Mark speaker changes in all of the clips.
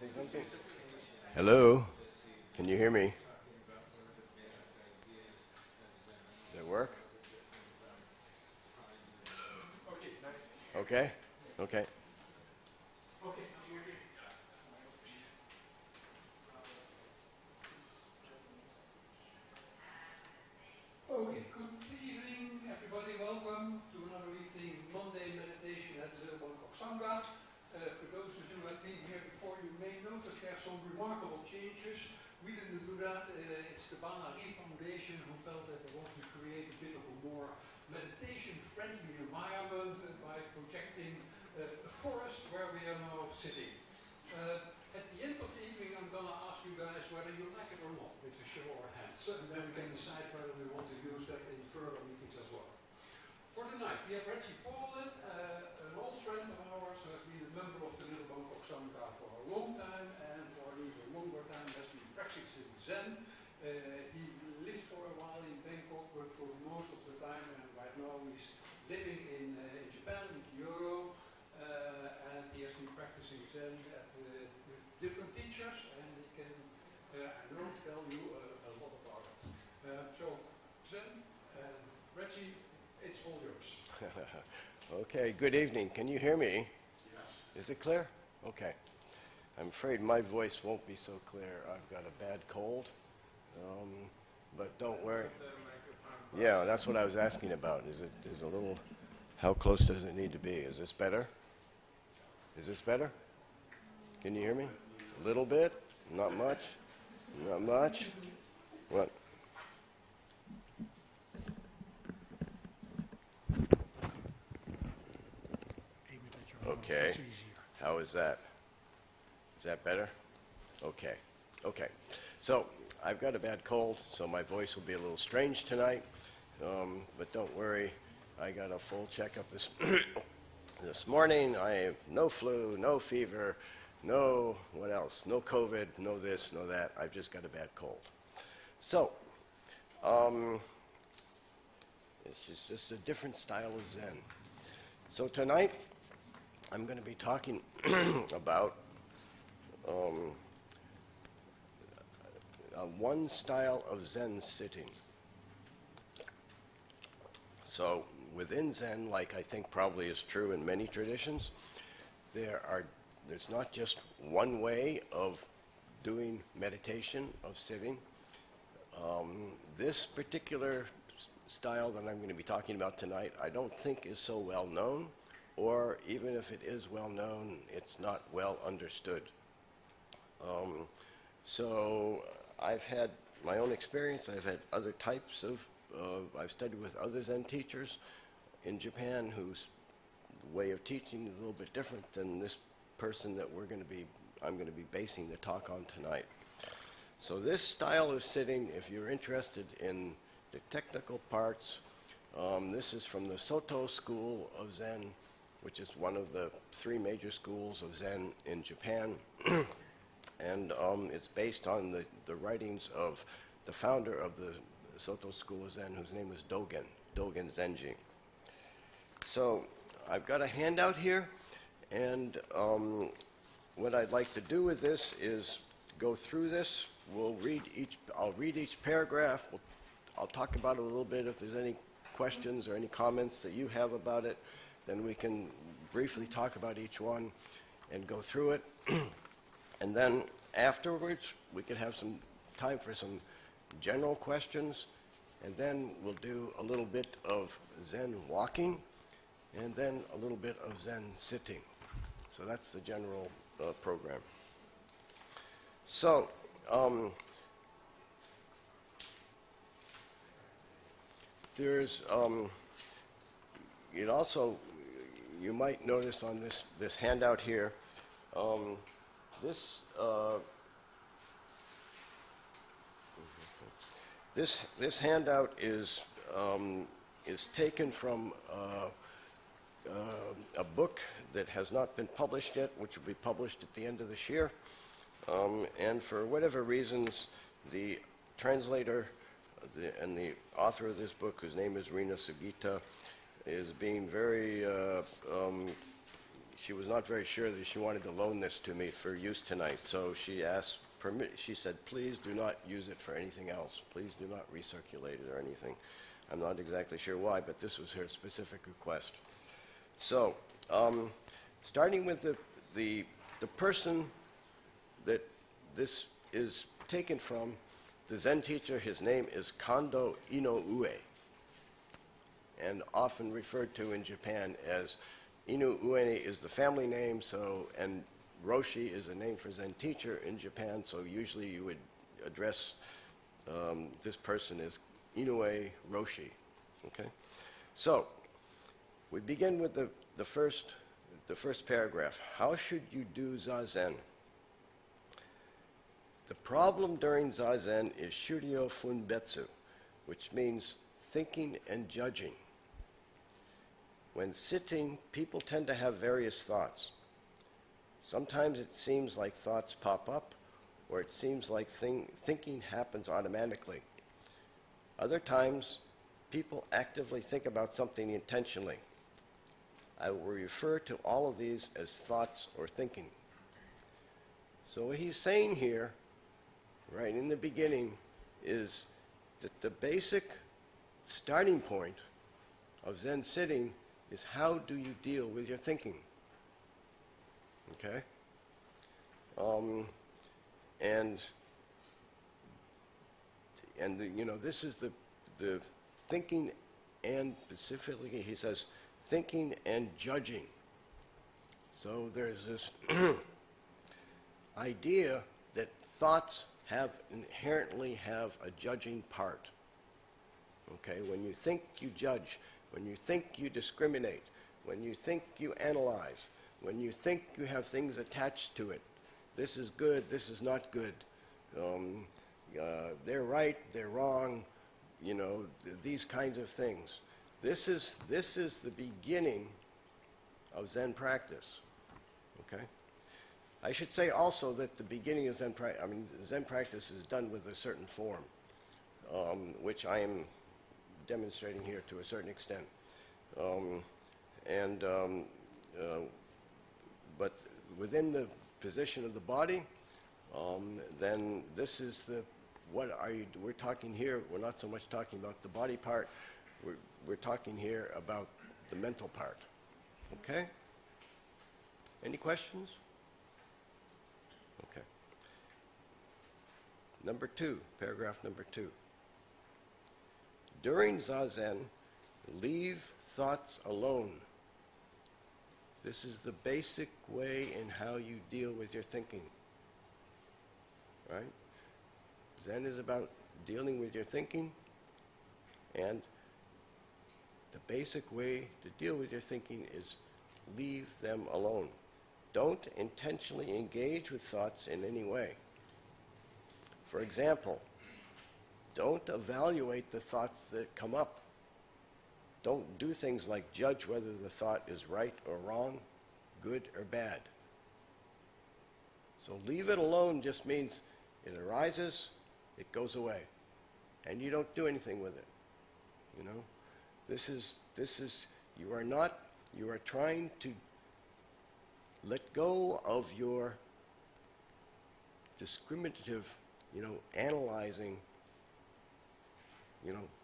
Speaker 1: Say something? Hello? Can you hear me? Does it work? Okay? Okay.
Speaker 2: Okay, good evening, everybody. Welcome to another evening Monday meditation at the Little Bank of Sangha. For those of you who have been here before, you may notice there are some remarkable changes. We didn't do that. It's the Banari Foundation who felt that they want to create a bit of a more meditation-friendly environment by projecting a forest where we are now sitting. At the end of the evening, I'm going to ask you guys whether you like it or not, with a show of hands, and then we can decide whether we want to use that in further meetings as well. For tonight, we have Reggie Pawle, an old friend of ours who has been a member of the Little Bank of Sangha for a long time, and for an even longer time has been practicing Zen. He lived for a while in Bangkok, but for most of the time, and right now he's living in Japan, in Kyoto, and he has been practicing Zen with different teachers, and he can, I know, tell you a lot about it. So, Zen and Reggie, it's all yours.
Speaker 1: Okay, good evening. Can you hear me?
Speaker 2: Yes.
Speaker 1: Is it clear? Okay. I'm afraid my voice won't be so clear. I've got a bad cold. But don't worry. Yeah, that's what I was asking about. Is a little, how close does it need to be? Is this better? Is this better? Can you hear me? A little bit? Not much? Not much? What? Okay. How is that? Is that better? Okay. Okay. So I've got a bad cold, so my voice will be a little strange tonight. But don't worry. I got a full checkup this morning. I have no flu, no fever, no, what else? No COVID, no this, no that. I've just got a bad cold. So, it's just a different style of Zen. So tonight, I'm going to be talking about one style of Zen sitting. So within Zen, like I think probably is true in many traditions, there's not just one way of doing meditation, of sitting. This particular style that I'm going to be talking about tonight, I don't think is so well known, or even if it is well known, it's not well understood. So I've had my own experience. I've had other types of, I've studied with other Zen teachers in Japan whose way of teaching is a little bit different than this person that I'm going to be basing the talk on tonight. So this style of sitting, if you're interested in the technical parts, this is from the Soto school of Zen, which is one of the three major schools of Zen in Japan. And it's based on the writings of the founder of the Soto school of Zen, whose name was Dogen Zenji. So I've got a handout here, and what I'd like to do with this is go through this. I'll read each paragraph. I'll talk about it a little bit. If there's any questions or any comments that you have about it, then we can briefly talk about each one and go through it. And then afterwards, we could have some time for some general questions, and then we'll do a little bit of Zen walking, and then a little bit of Zen sitting. So that's the general program. So, there's, you might notice on this handout here, this handout is taken from a book that has not been published yet, which will be published at the end of this year. And for whatever reasons, the translator and the author of this book, whose name is Rina Sugita, is being very, she was not very sure that she wanted to loan this to me for use tonight, so she asked she said, please do not use it for anything else. Please do not recirculate it or anything. I'm not exactly sure why, but this was her specific request. So, starting with the person that this is taken from, the Zen teacher, his name is Kondo Inoue, and often referred to in Japan as Inoue is the family name, so, and Roshi is a name for Zen teacher in Japan, so usually you would address this person as Inoue Roshi. Okay? So, we begin with the first paragraph. How should you do Zazen? The problem during Zazen is Shuryo Funbetsu, which means thinking and judging. When sitting, people tend to have various thoughts. Sometimes it seems like thoughts pop up, or it seems like thinking happens automatically. Other times, people actively think about something intentionally. I will refer to all of these as thoughts or thinking. So what he's saying here, right in the beginning, is that the basic starting point of Zen sitting is how do you deal with your thinking? Okay? This is the thinking, and specifically he says thinking and judging. So there's this idea that thoughts inherently have a judging part. Okay? When you think, you judge. When you think, you discriminate. When you think, you analyze. When you think, you have things attached to it. This is good, this is not good. They're right, they're wrong, these kinds of things. This is the beginning of Zen practice. Okay? I should say also that the beginning of Zen practice is done with a certain form, which I am demonstrating here to a certain extent. But within the position of the body, then this is we're talking here, we're not so much talking about the body part, we're talking here about the mental part. Okay? Any questions? Okay. Number 2, paragraph number 2. During Zazen, leave thoughts alone. This is the basic way in how you deal with your thinking. Right? Zen is about dealing with your thinking, and the basic way to deal with your thinking is leave them alone. Don't intentionally engage with thoughts in any way. For example, don't evaluate the thoughts that come up. Don't do things like judge whether the thought is right or wrong, good or bad. So leave it alone just means it arises, it goes away, and you don't do anything with it. This is you are trying to let go of your discriminative, analyzing,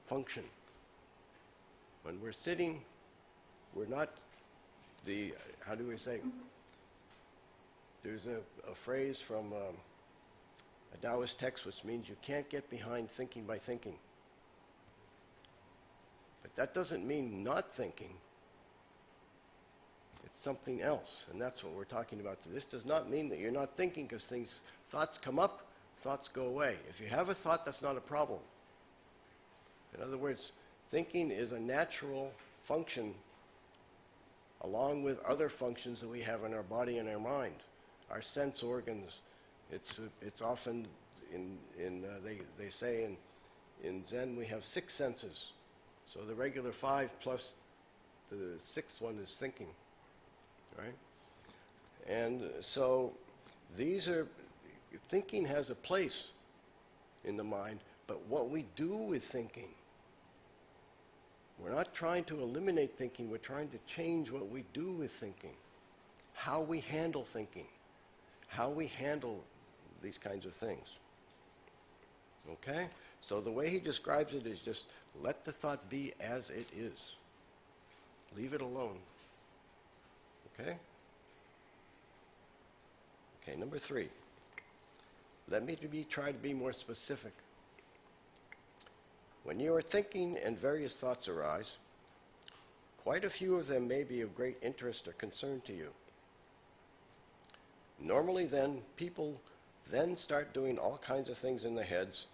Speaker 1: function. When we're sitting, we're not how do we say, there's a phrase from a Taoist text which means you can't get behind thinking by thinking. But that doesn't mean not thinking. It's something else, and that's what we're talking about. This does not mean that you're not thinking, because thoughts come up, thoughts go away. If you have a thought, that's not a problem. In other words, thinking is a natural function along with other functions that we have in our body and our mind. Our sense organs, it's often, they say in Zen we have 6 senses. So the regular 5 plus the 6th one is thinking, right? And so thinking has a place in the mind, but what we do with thinking, we're not trying to eliminate thinking, we're trying to change what we do with thinking. how we handle thinking, how we handle these kinds of things. Okay? So the way he describes it is just let the thought be as it is. Leave it alone. Okay? Okay, number 3. Let me try to be more specific. When you are thinking and various thoughts arise, quite a few of them may be of great interest or concern to you. Normally then, people then start doing all kinds of things in their heads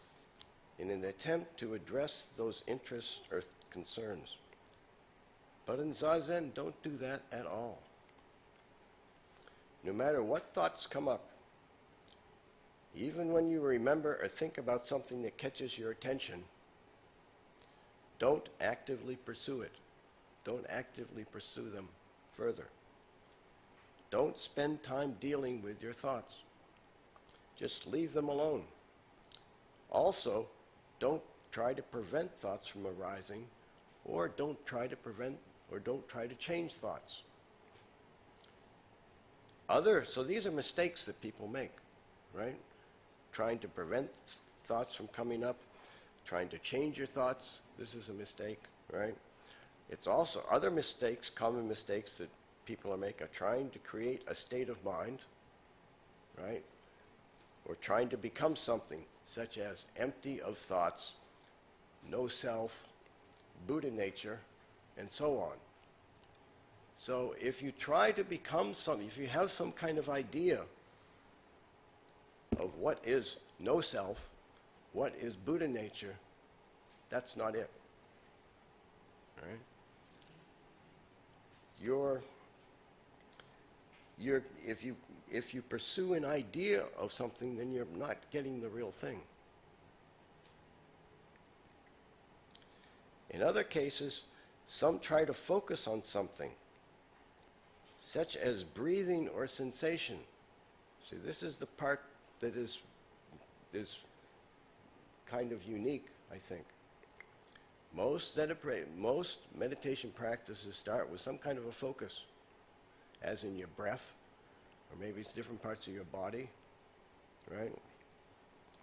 Speaker 1: in an attempt to address those interests or concerns. But in Zazen, don't do that at all. No matter what thoughts come up, even when you remember or think about something that catches your attention, don't actively pursue it. Don't actively pursue them further. Don't spend time dealing with your thoughts. Just leave them alone. Also, don't try to prevent thoughts from arising, or don't try to change thoughts. So these are mistakes that people make, right? Trying to prevent thoughts from coming up, trying to change your thoughts, this is a mistake, right? It's also other mistakes, common mistakes that people are making, are trying to create a state of mind, right? Or trying to become something, such as empty of thoughts, no self, Buddha nature, and so on. So if you try to become something, if you have some kind of idea of what is no self, what is Buddha nature, that's not it. Right? If you pursue an idea of something, then you're not getting the real thing. In other cases, some try to focus on something, such as breathing or sensation. See, this is the part that is kind of unique, I think. Most meditation practices start with some kind of a focus, as in your breath, or maybe it's different parts of your body, right?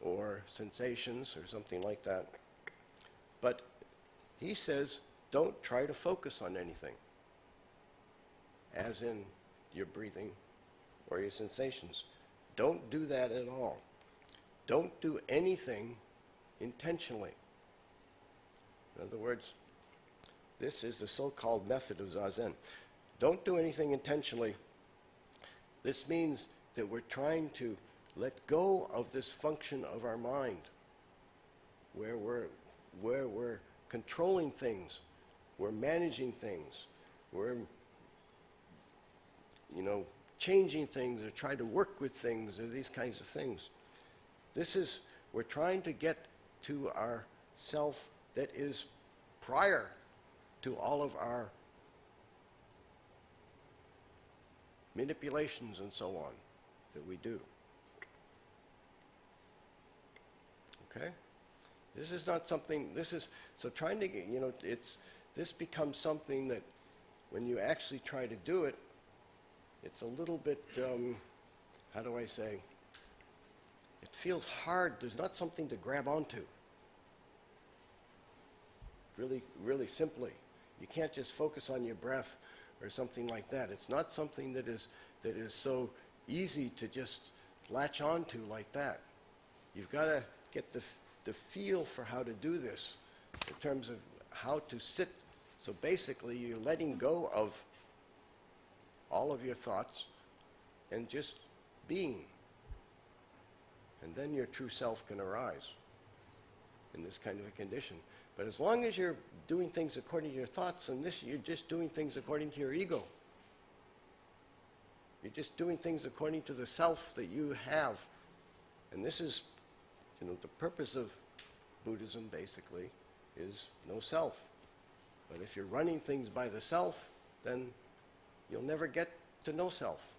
Speaker 1: Or sensations or something like that. But he says, don't try to focus on anything, as in your breathing or your sensations. Don't do that at all. Don't do anything intentionally. In other words, this is the so-called method of Zazen. Don't do anything intentionally. This means that we're trying to let go of this function of our mind, where we're controlling things, we're managing things, we're changing things or trying to work with things or these kinds of things. We're trying to get to our self that is prior to all of our manipulations and so on that we do. Okay? This is not something, so trying to get, this becomes something that when you actually try to do it, it's a little bit, how do I say, it feels hard. There's not something to grab onto. Really, really simply. You can't just focus on your breath or something like that. It's not something that is so easy to just latch onto like that. You've got to get the feel for how to do this in terms of how to sit. So basically, you're letting go of all of your thoughts and just being. And then your true self can arise in this kind of a condition. But as long as you're doing things according to your thoughts, and you're just doing things according to your ego. You're just doing things according to the self that you have. And this is, the purpose of Buddhism basically is no self. But if you're running things by the self, then you'll never get to no self.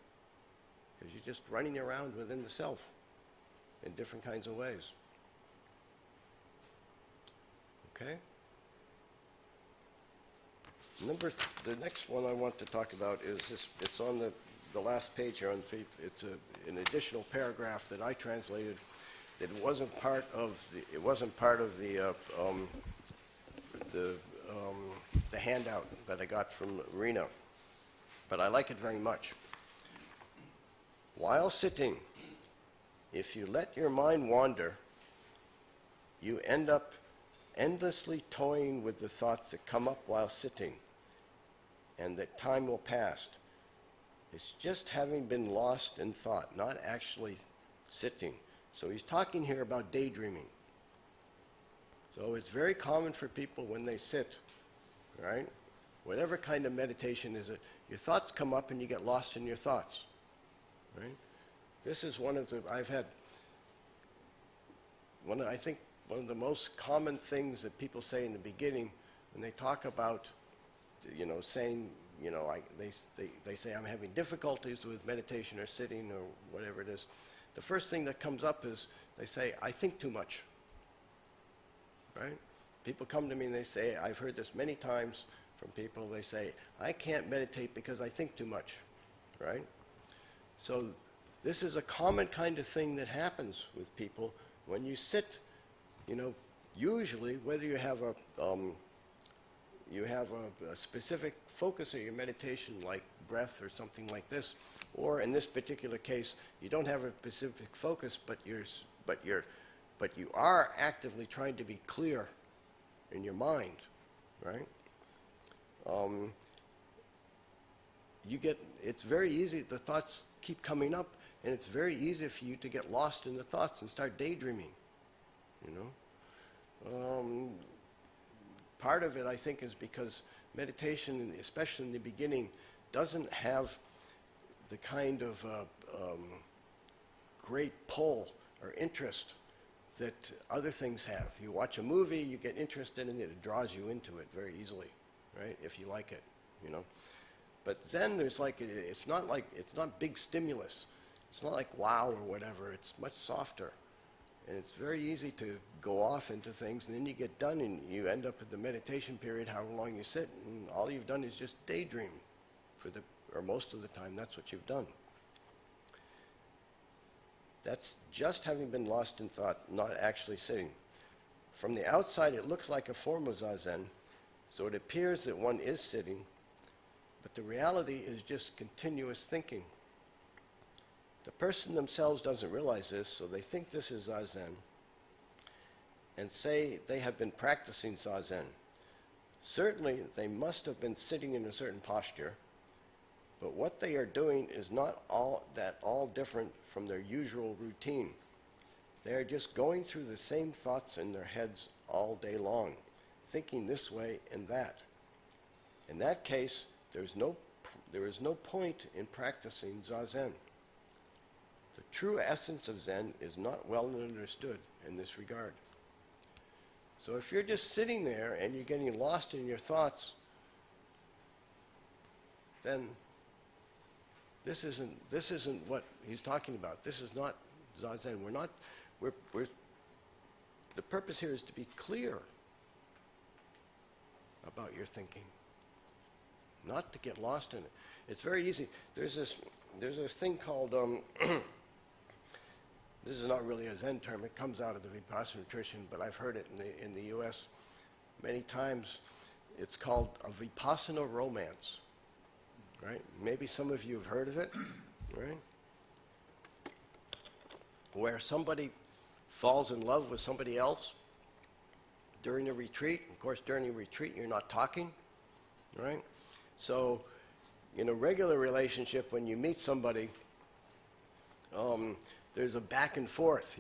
Speaker 1: Because you're just running around within the self in different kinds of ways. Okay? The next one I want to talk about is this. It's on the the last page here. It's an additional paragraph that I translated. That wasn't part of the handout that I got from Rena, but I like it very much. While sitting, if you let your mind wander, you end up endlessly toying with the thoughts that come up while sitting, and that time will pass. It's just having been lost in thought, not actually sitting. So he's talking here about daydreaming. So it's very common for people when they sit, right? Whatever kind of meditation is it, your thoughts come up and you get lost in your thoughts, right? This is one of the, I think one of the most common things that people say in the beginning when they talk about, saying, they say I'm having difficulties with meditation or sitting or whatever it is. The first thing that comes up is they say, I think too much, right? People come to me and they say, I've heard this many times from people, they say, I can't meditate because I think too much, right? So this is a common kind of thing that happens with people when you sit, usually whether you have a specific focus of your meditation like breath or something like this, or in this particular case, you don't have a specific focus, but you are actively trying to be clear in your mind, right? It's very easy, the thoughts keep coming up, and it's very easy for you to get lost in the thoughts and start daydreaming, Part of it, I think, is because meditation, especially in the beginning, doesn't have the kind of great pull or interest that other things have. You watch a movie, you get interested in it, it draws you into it very easily, right? If you like it, But Zen, it's not big stimulus. It's not like wow or whatever. It's much softer. And it's very easy to go off into things, and then you get done, and you end up at the meditation period, however long you sit, and all you've done is just daydream or most of the time, that's what you've done. That's just having been lost in thought, not actually sitting. From the outside, it looks like a form of zazen, so it appears that one is sitting, but the reality is just continuous thinking. The person themselves doesn't realize this, so they think this is zazen and say they have been practicing zazen. Certainly, they must have been sitting in a certain posture, but what they are doing is not all different from their usual routine. They are just going through the same thoughts in their heads all day long, thinking this way and that. In that case, there is no point in practicing zazen. The true essence of Zen is not well understood in this regard. So if you're just sitting there and you're getting lost in your thoughts, then this isn't what he's talking about. This is not Zazen. The purpose here is to be clear about your thinking, not to get lost in it. It's very easy. There's this thing called this is not really a Zen term. It comes out of the Vipassana tradition, but I've heard it in the U.S. many times. It's called a Vipassana romance, right? Maybe some of you have heard of it, right? Where somebody falls in love with somebody else during a retreat. Of course, during a retreat, you're not talking, right? So in a regular relationship, when you meet somebody, there's a back and forth.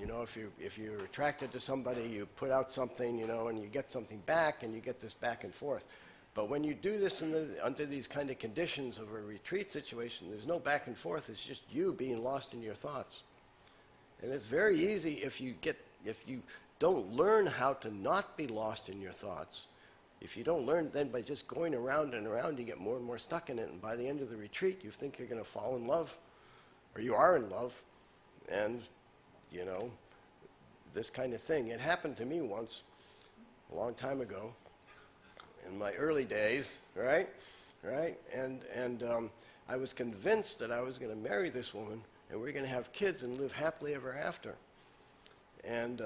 Speaker 1: If you're attracted to somebody, you put out something, and you get something back, and you get this back and forth. But when you do this under these kind of conditions of a retreat situation, there's no back and forth. It's just you being lost in your thoughts. And it's very easy if you don't learn how to not be lost in your thoughts. If you don't learn, then by just going around and around, you get more and more stuck in it. And by the end of the retreat, you think you're going to fall in love, or you are in love. And, this kind of thing. It happened to me once, a long time ago, in my early days, right? And I was convinced that I was going to marry this woman, and we were going to have kids and live happily ever after. And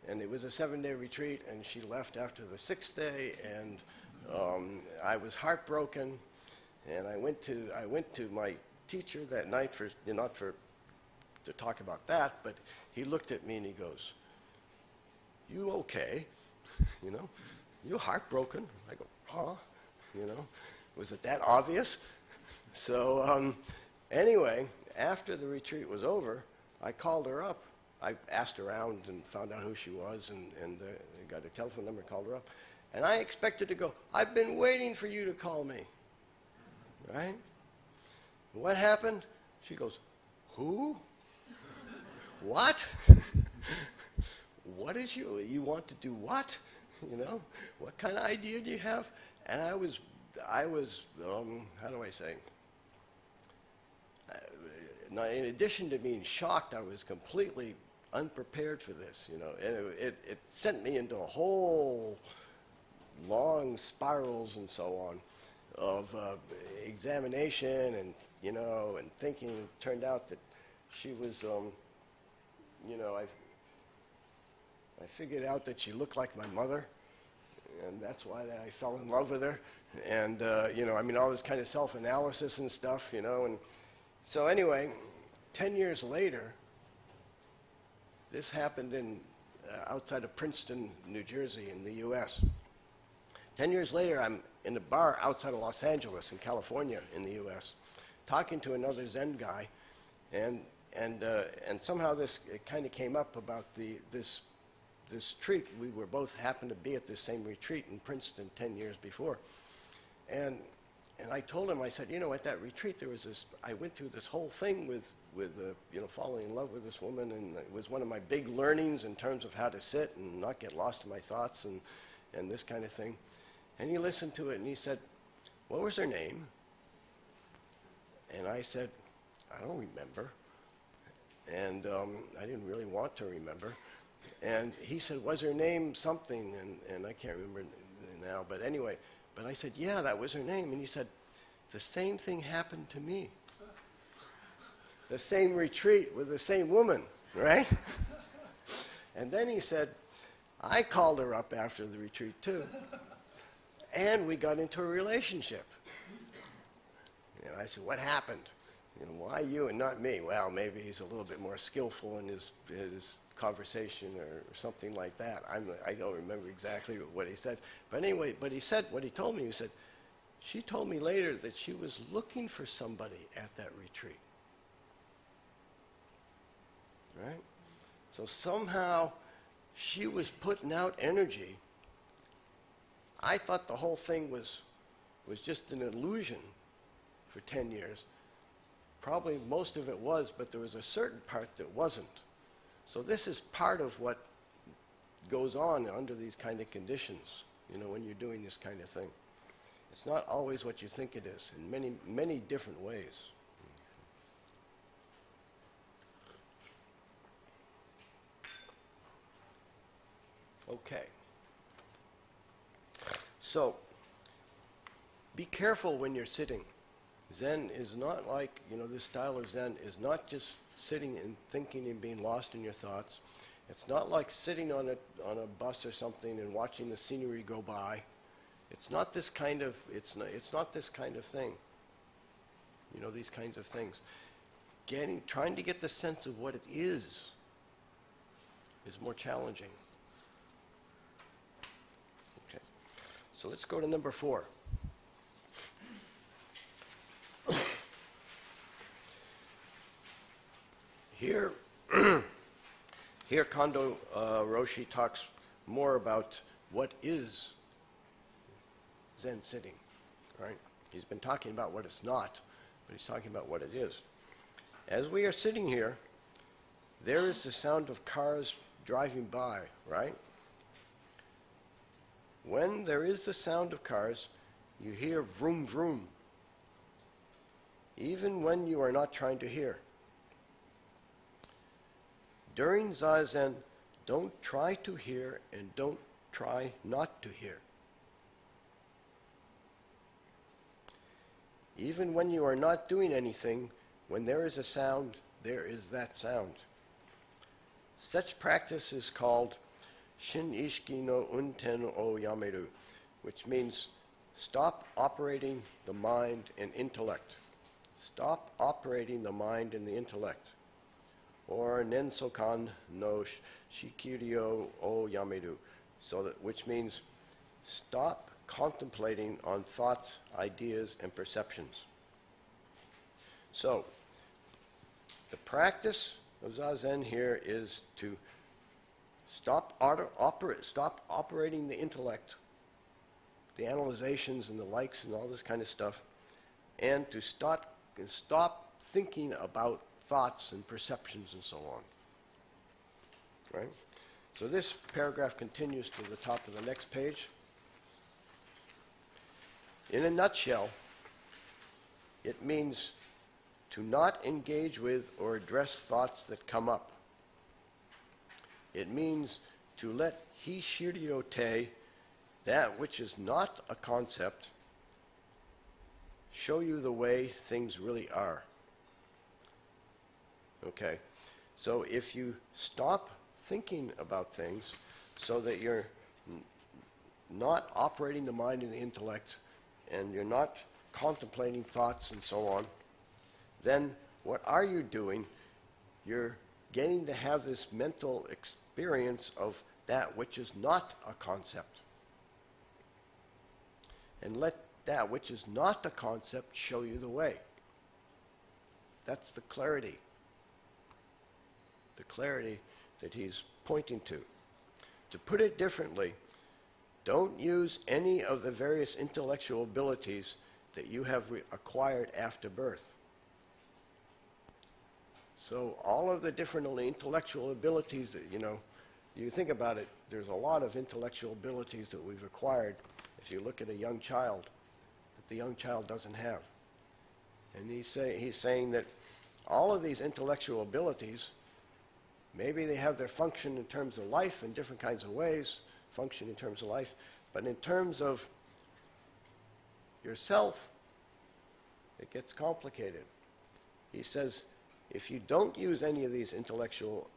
Speaker 1: it was a 7-day retreat, and she left after the 6th day, and I was heartbroken. And I went to my teacher that night to talk about that, but he looked at me and he goes, "You okay? You know, you heartbroken?" I go, "Huh? You know, was it that obvious?" So anyway, after the retreat was over, I called her up. I asked around and found out who she was, and got a telephone number and called her up. And I expected to go, "I've been waiting for you to call me." Right? What happened? She goes, "Who? What? What is you want to do what? You know, what kind of idea do you have?" And I was, how do I say? In addition to being shocked, I was completely unprepared for this, you know, and it sent me into a whole long spirals and so on of examination and, you know, and thinking. It turned out that she was, you know, I figured out that she looked like my mother, and that's why I fell in love with her. And, you know, I mean, all this kind of self-analysis and stuff, you know. And so anyway, 10 years later, this happened in outside of Princeton, New Jersey, in the U.S. 10 years later, I'm in a bar outside of Los Angeles in California in the U.S., talking to another Zen guy, and somehow this kind of came up about this retreat. We were both happened to be at this same retreat in Princeton 10 years before, and I told him, I said, you know, at that retreat there was this. I went through this whole thing with you know, falling in love with this woman, and it was one of my big learnings in terms of how to sit and not get lost in my thoughts and this kind of thing. And he listened to it and he said, "What was her name?" And I said, "I don't remember." And I didn't really want to remember. And he said, "Was her name something?" And I can't remember now, but anyway. But I said, "Yeah, that was her name." And he said, "The same thing happened to me. The same retreat with the same woman, right?" And then he said, "I called her up after the retreat too. And we got into a relationship." And I said, "What happened? You know, why you and not me?" "Well, maybe he's a little bit more skillful in his conversation or something like that." I don't remember exactly what he said. But anyway, but he said, what he told me, he said, "She told me later that she was looking for somebody at that retreat." Right? So somehow she was putting out energy. I thought the whole thing was just an illusion for 10 years. Probably most of it was, but there was a certain part that wasn't. So this is part of what goes on under these kind of conditions, you know, when you're doing this kind of thing. It's not always what you think it is, in many, many different ways. Okay. So, be careful when you're sitting. Zen is not like, you know, this style of Zen is not just sitting and thinking and being lost in your thoughts. It's not like sitting on a bus or something and watching the scenery go by. It's not this kind of, it's not this kind of thing. You know, these kinds of things. Trying to get the sense of what it is more challenging. Okay. So let's go to number 4. Here, Kondo Roshi talks more about what is Zen sitting, right? He's been talking about what it's not, but he's talking about what it is. As we are sitting here, there is the sound of cars driving by, right? When there is the sound of cars, you hear vroom vroom, even when you are not trying to hear. During Zazen, don't try to hear and don't try not to hear. Even when you are not doing anything, when there is a sound, there is that sound. Such practice is called Shin Ishiki no Unten o Yameru, which means stop operating the mind and intellect. Stop operating the mind and the intellect. Or Nensokan no Shikiryo o Yameru, which means stop contemplating on thoughts, ideas, and perceptions. So, the practice of Zazen here is to stop operating the intellect, the analyzations and the likes and all this kind of stuff, and to stop thinking about thoughts and perceptions and so on. Right? So this paragraph continues to the top of the next page. In a nutshell, it means to not engage with or address thoughts that come up. It means to let hi shiryo te, that which is not a concept, show you the way things really are. Okay, so if you stop thinking about things so that you're not operating the mind and the intellect, and you're not contemplating thoughts and so on, then what are you doing? You're getting to have this mental experience of that which is not a concept. And let that which is not a concept show you the way. That's the clarity. The clarity that he's pointing to. To put it differently, don't use any of the various intellectual abilities that you have acquired after birth. So all of the different intellectual abilities that, you think about it, there's a lot of intellectual abilities that we've acquired if you look at a young child that the young child doesn't have. And he's saying that all of these intellectual abilities, maybe they have their function in terms of life in different kinds of ways, function in terms of life, but in terms of yourself, it gets complicated. He says, if you don't use any of these intellectual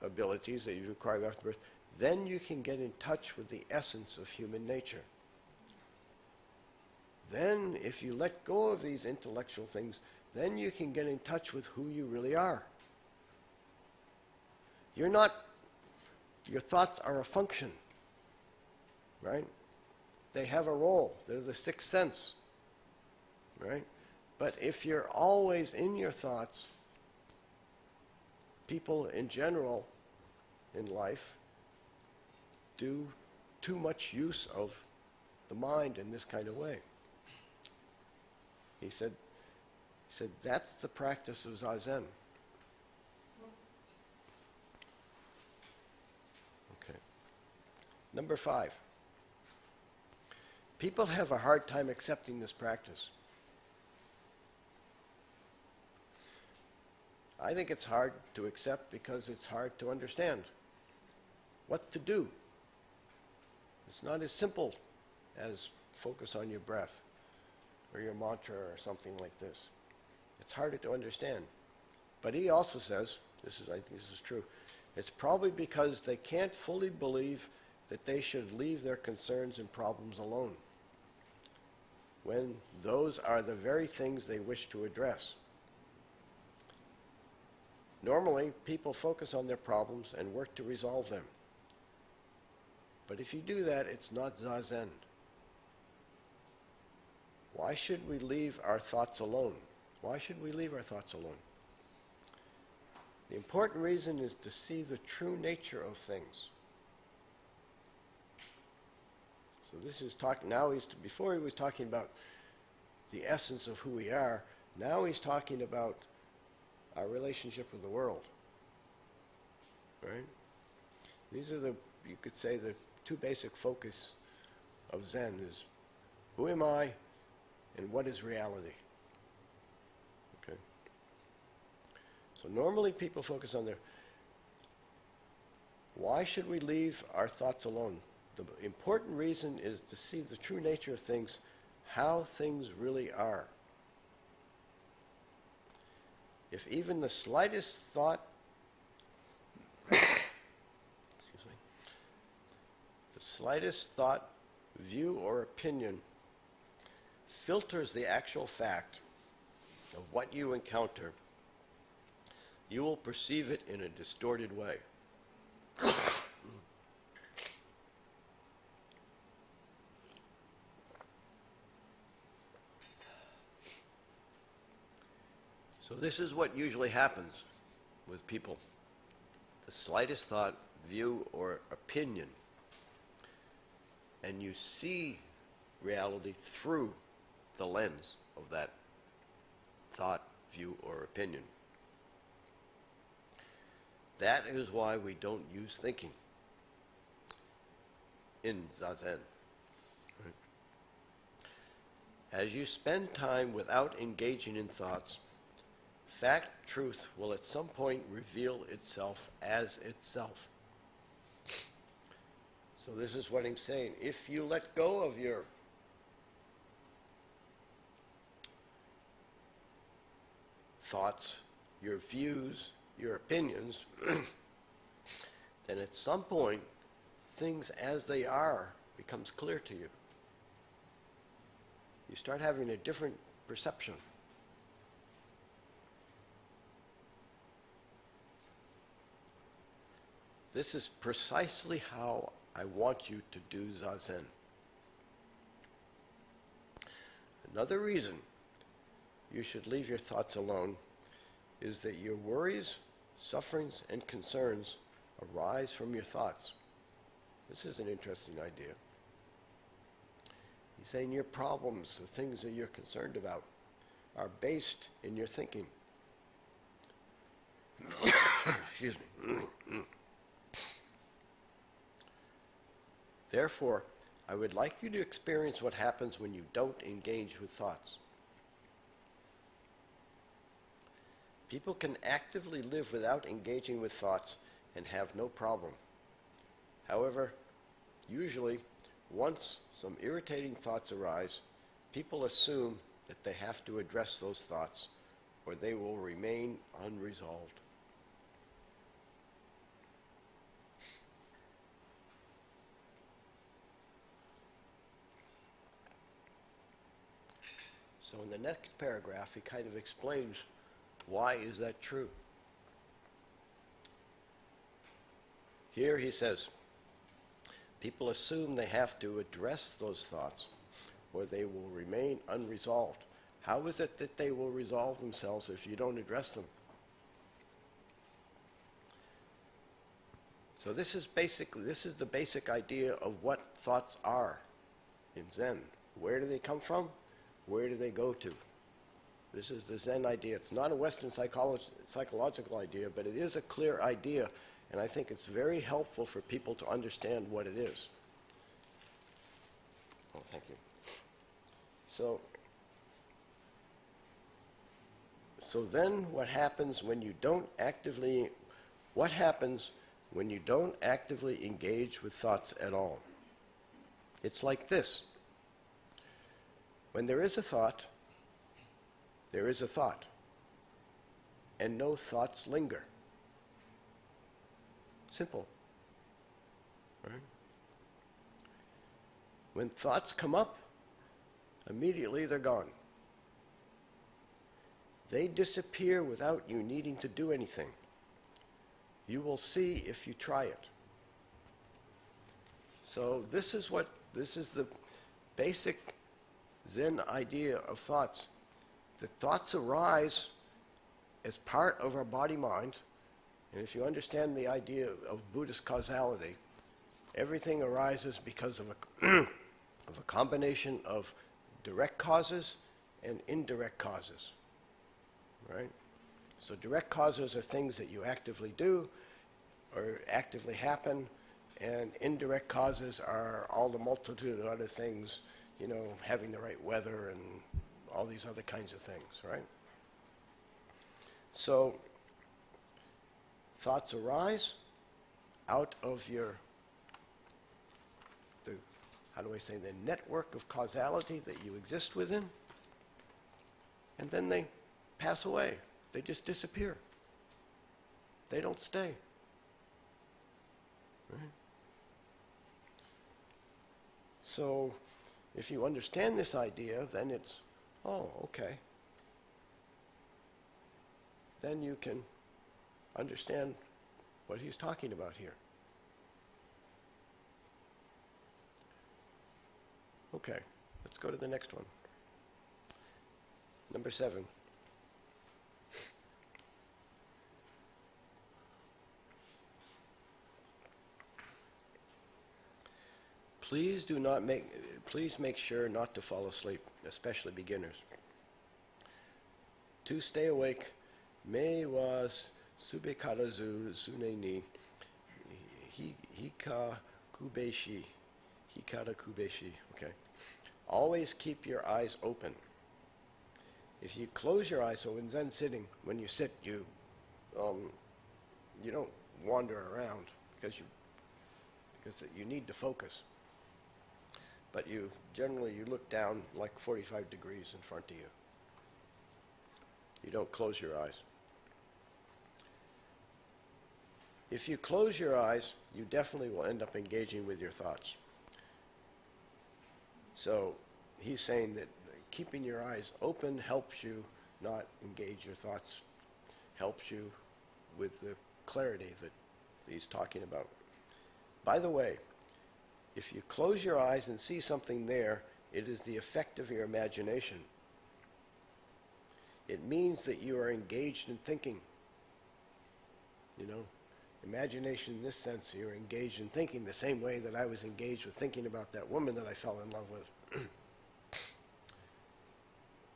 Speaker 1: abilities that you acquire after birth, then you can get in touch with the essence of human nature. Then, if you let go of these intellectual things, then you can get in touch with who you really are. Your thoughts are a function, right? They have a role. They're the sixth sense, right? But if you're always in your thoughts, people in general in life do too much use of the mind in this kind of way. He said that's the practice of Zazen. Okay. Number 5. People have a hard time accepting this practice. I think it's hard to accept because it's hard to understand what to do. It's not as simple as focus on your breath or your mantra or something like this. It's harder to understand. But he also says, I think this is true, it's probably because they can't fully believe that they should leave their concerns and problems alone, when those are the very things they wish to address. Normally, people focus on their problems and work to resolve them. But if you do that, it's not Zazen. Why should we leave our thoughts alone? Why should we leave our thoughts alone? The important reason is to see the true nature of things. So this is talking, before he was talking about the essence of who we are, now he's talking about our relationship with the world. Right? These are you could say, the two basic focus of Zen is, who am I and what is reality? Okay. So normally people focus on why should we leave our thoughts alone? The important reason is to see the true nature of things, how things really are. If even the slightest thought, excuse me, the slightest thought, view, or opinion filters the actual fact of what you encounter, you will perceive it in a distorted way. So this is what usually happens with people. The slightest thought, view, or opinion, and you see reality through the lens of that thought, view, or opinion. That is why we don't use thinking in Zazen. Right? As you spend time without engaging in thoughts, fact, truth will at some point reveal itself as itself. So this is what I'm saying. If you let go of your thoughts, your views, your opinions, then at some point, things as they are becomes clear to you. You start having a different perception. This is precisely how I want you to do Zazen. Another reason you should leave your thoughts alone is that your worries, sufferings, and concerns arise from your thoughts. This is an interesting idea. He's saying your problems, the things that you're concerned about, are based in your thinking. Excuse me. Therefore, I would like you to experience what happens when you don't engage with thoughts. People can actively live without engaging with thoughts and have no problem. However, usually, once some irritating thoughts arise, people assume that they have to address those thoughts or they will remain unresolved. So in the next paragraph, he kind of explains why is that true. Here he says, people assume they have to address those thoughts or they will remain unresolved. How is it that they will resolve themselves if you don't address them? So this is the basic idea of what thoughts are in Zen. Where do they come from? Where do they go to? This is the Zen idea. It's not a Western psychological idea, but it is a clear idea, and I think it's very helpful for people to understand what it is. Oh, thank you. So then what happens when you don't actively engage with thoughts at all? It's like this. When there is a thought, there is a thought, and no thoughts linger. Simple. Right? When thoughts come up, immediately they're gone. They disappear without you needing to do anything. You will see if you try it. So this is the basic Zen idea of thoughts. The thoughts arise as part of our body-mind, and if you understand the idea of Buddhist causality, everything arises because of a combination of direct causes and indirect causes, right? So direct causes are things that you actively do or actively happen, and indirect causes are all the multitude of other things, you know, having the right weather and all these other kinds of things, right? So thoughts arise out of the network of causality that you exist within, and then they pass away. They just disappear. They don't stay. Right? So if you understand this idea, then it's, oh, okay. Then you can understand what he's talking about here. Okay, let's go to the next one. Number 7. Please make sure not to fall asleep, especially beginners. To stay awake, me was subekarazu sune ni hikara kubeshi. Okay. Always keep your eyes open. If you close your eyes, so in Zen sitting, when you sit, you don't wander around because you need to focus. But generally you look down like 45 degrees in front of you. You don't close your eyes. If you close your eyes, you definitely will end up engaging with your thoughts. So he's saying that keeping your eyes open helps you not engage your thoughts, helps you with the clarity that he's talking about. By the way, if you close your eyes and see something there, it is the effect of your imagination. It means that you are engaged in thinking. Imagination in this sense, you're engaged in thinking the same way that I was engaged with thinking about that woman that I fell in love with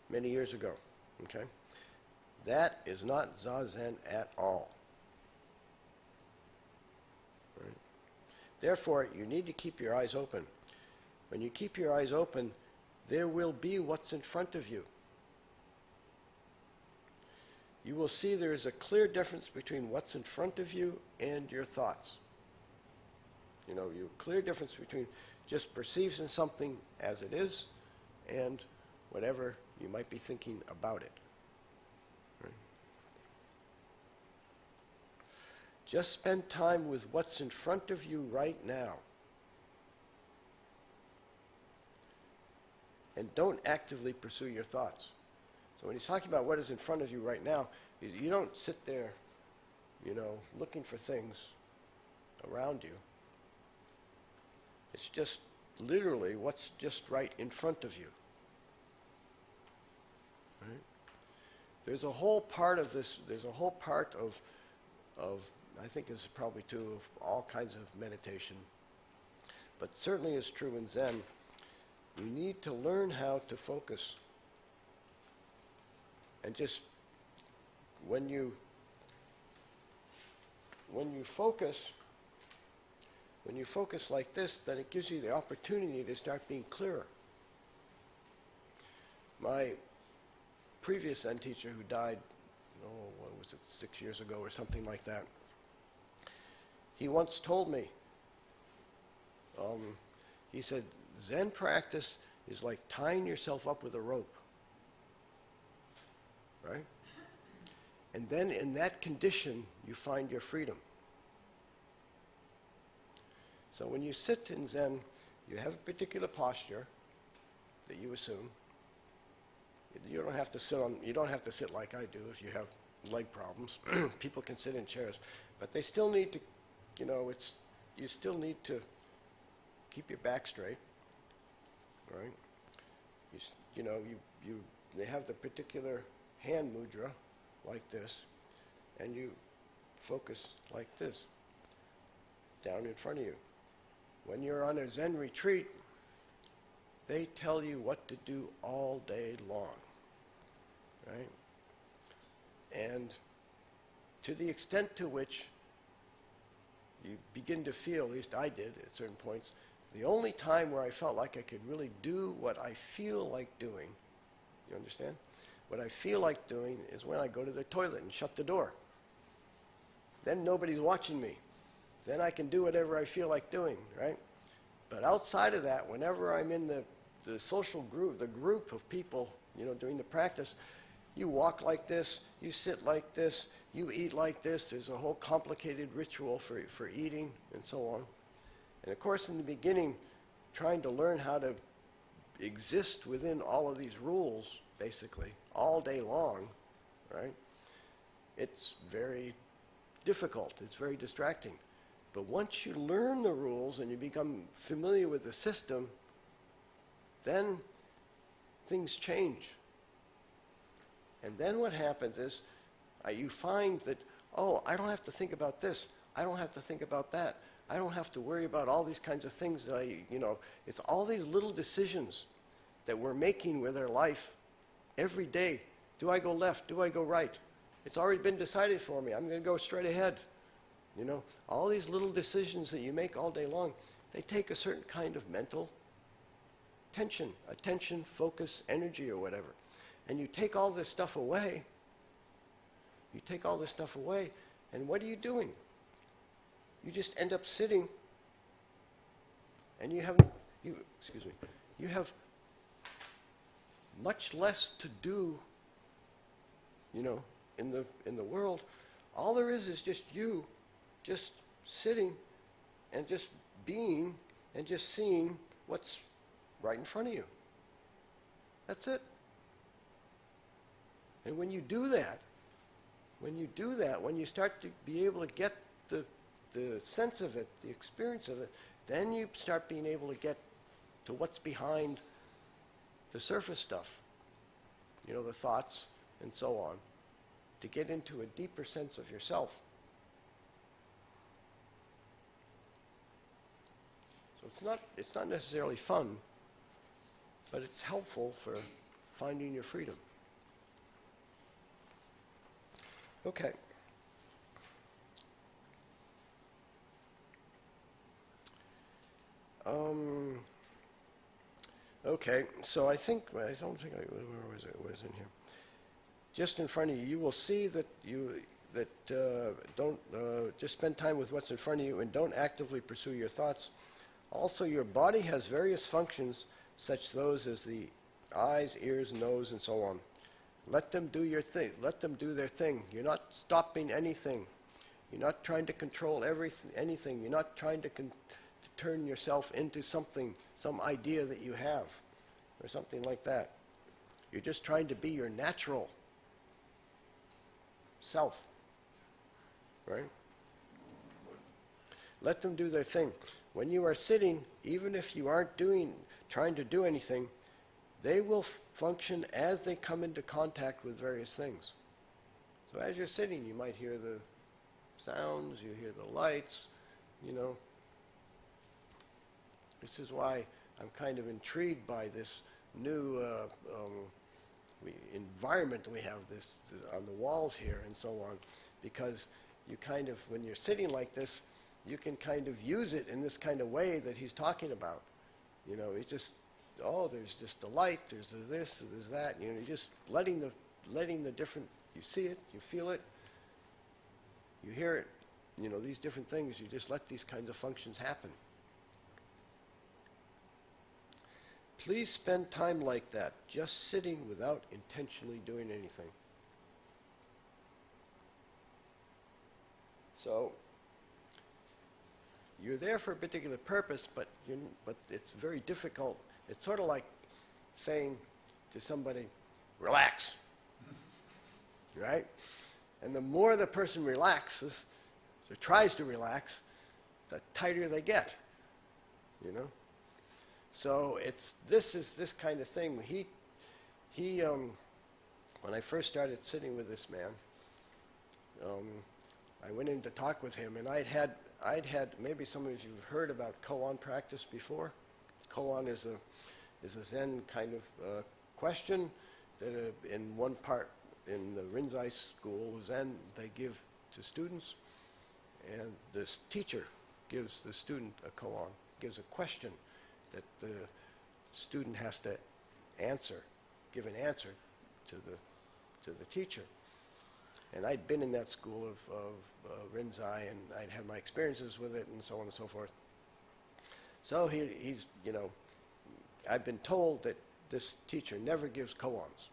Speaker 1: many years ago. Okay? That is not Zazen at all. Right? Therefore, you need to keep your eyes open. When you keep your eyes open, there will be what's in front of you. You will see there is a clear difference between what's in front of you and your thoughts. Clear difference between just perceiving something as it is and whatever you might be thinking about it. Right? Just spend time with what's in front of you right now. And don't actively pursue your thoughts. So when he's talking about what is in front of you right now, you don't sit there, looking for things around you. It's just literally what's just right in front of you. Right? There's a whole part of this, I think is probably true of all kinds of meditation, but certainly is true in Zen. You need to learn how to focus. And just when you focus like this, then it gives you the opportunity to start being clearer. My previous Zen teacher who died, 6 years ago or something like that, he once told me, he said, Zen practice is like tying yourself up with a rope. Right? And then in that condition, you find your freedom. So when you sit in Zen, you have a particular posture that you assume. You don't have to sit like I do if you have leg problems. People can sit in chairs, but they still need to, you still need to keep your back straight, right? They have the particular hand mudra like this, and you focus like this down in front of you. When you're on a Zen retreat, they tell you what to do all day long, right? And to the extent to which you begin to feel, at least I did at certain points, the only time where I felt like I could really do what I feel like doing, you understand? What I feel like doing is when I go to the toilet and shut the door. Then nobody's watching me. Then I can do whatever I feel like doing, right? But outside of that, whenever I'm in the social group, the group of people, doing the practice, You walk like this, you sit like this, you eat like this. There's a whole complicated ritual for eating and so on. And of course, in the beginning, trying to learn how to exist within all of these rules, basically, all day long, right? It's very difficult. It's very distracting. But once you learn the rules and you become familiar with the system, then things change. And then what happens is you find that, oh, I don't have to think about this. I don't have to think about that. I don't have to worry about all these kinds of things that it's all these little decisions that we're making with our life every day. Do I go left? Do I go right? It's already been decided for me. I'm going to go straight ahead. All these little decisions that you make all day long, they take a certain kind of mental tension, attention, focus, energy, or whatever. And you take all this stuff away. You take all this stuff away, and what are you doing? You just end up sitting, and you have much less to do, in the world. All there is just you, just sitting, and just being, and just seeing what's right in front of you. That's it. And when you do that, when you start to be able to get the sense of it, the experience of it, then you start being able to get to what's behind the surface stuff, the thoughts and so on, to get into a deeper sense of yourself. So it's not necessarily fun, but it's helpful for finding your freedom. Okay. Okay, so I don't think where was it? It was in here. Just in front of you, you will see that don't just spend time with what's in front of you and don't actively pursue your thoughts. Also, your body has various functions, such those as the eyes, ears, nose, and so on. Let them do your thing. Let them do their thing. You're not stopping anything. You're not trying to control anything. You're not trying to turn yourself into something, some idea that you have, or something like that. You're just trying to be your natural self, right? Let them do their thing. When you are sitting, even if you aren't trying to do anything, they will function as they come into contact with various things. So as you're sitting, you might hear the sounds, you hear the lights, This is why I'm kind of intrigued by this new environment we have this on the walls here and so on, because you kind of, when you're sitting like this, you can kind of use it in this kind of way that he's talking about. It's just, there's just the light, there's this, there's that. You're just letting the different, you see it, you feel it, you hear it, these different things, you just let these kinds of functions happen. Please spend time like that, just sitting without intentionally doing anything. So, you're there for a particular purpose, but it's very difficult. It's sort of like saying to somebody, relax, right? And the more the person relaxes, or tries to relax, the tighter they get, So this is this kind of thing. When I first started sitting with this man, I went in to talk with him, and I'd had, maybe some of you have heard about koan practice before. Koan is a Zen kind of question that in one part in the Rinzai school, Zen, they give to students, and this teacher gives the student a koan, gives a question that the student has to give an answer to the teacher. And I'd been in that school of Rinzai, and I'd had my experiences with it, and so on and so forth. So he's, I've been told that this teacher never gives koans.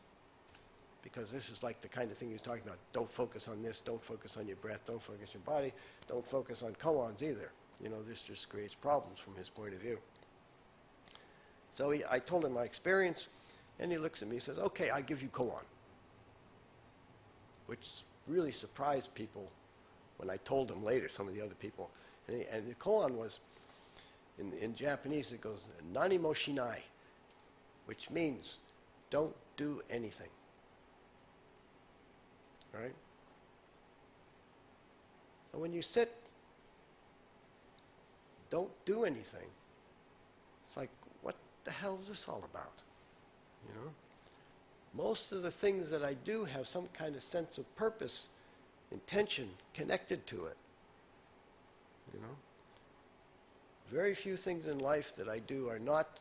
Speaker 1: because this is like the kind of thing he's talking about. Don't focus on this, don't focus on your breath, don't focus on your body, don't focus on koans either. You know, this just creates problems from his point of view. So I told him my experience, and he looks at me and says, okay, I give you koan, which really surprised people when I told him later, some of the other people. And the koan was, in Japanese, it goes, nani mo shinai, which means don't do anything. Right? So when you sit, don't do anything. It's like, what the hell is this all about? You know? Most of the things that I do have some kind of sense of purpose, intention connected to it. You know? Very few things in life that I do are not,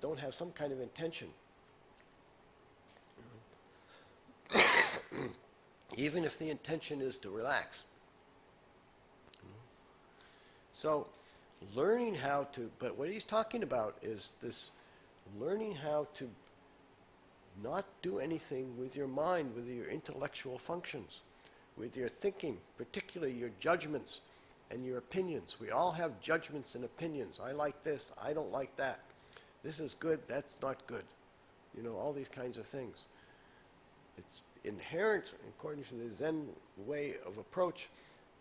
Speaker 1: don't have some kind of intention. You know? Even if the intention is to relax. So, learning how to, but what he's talking about is this learning how to not do anything with your mind, with your intellectual functions, with your thinking, particularly your judgments and your opinions. We all have judgments and opinions. I like this, I don't like that. This is good, that's not good. You know, all these kinds of things. It's inherent, according to the Zen way of approach,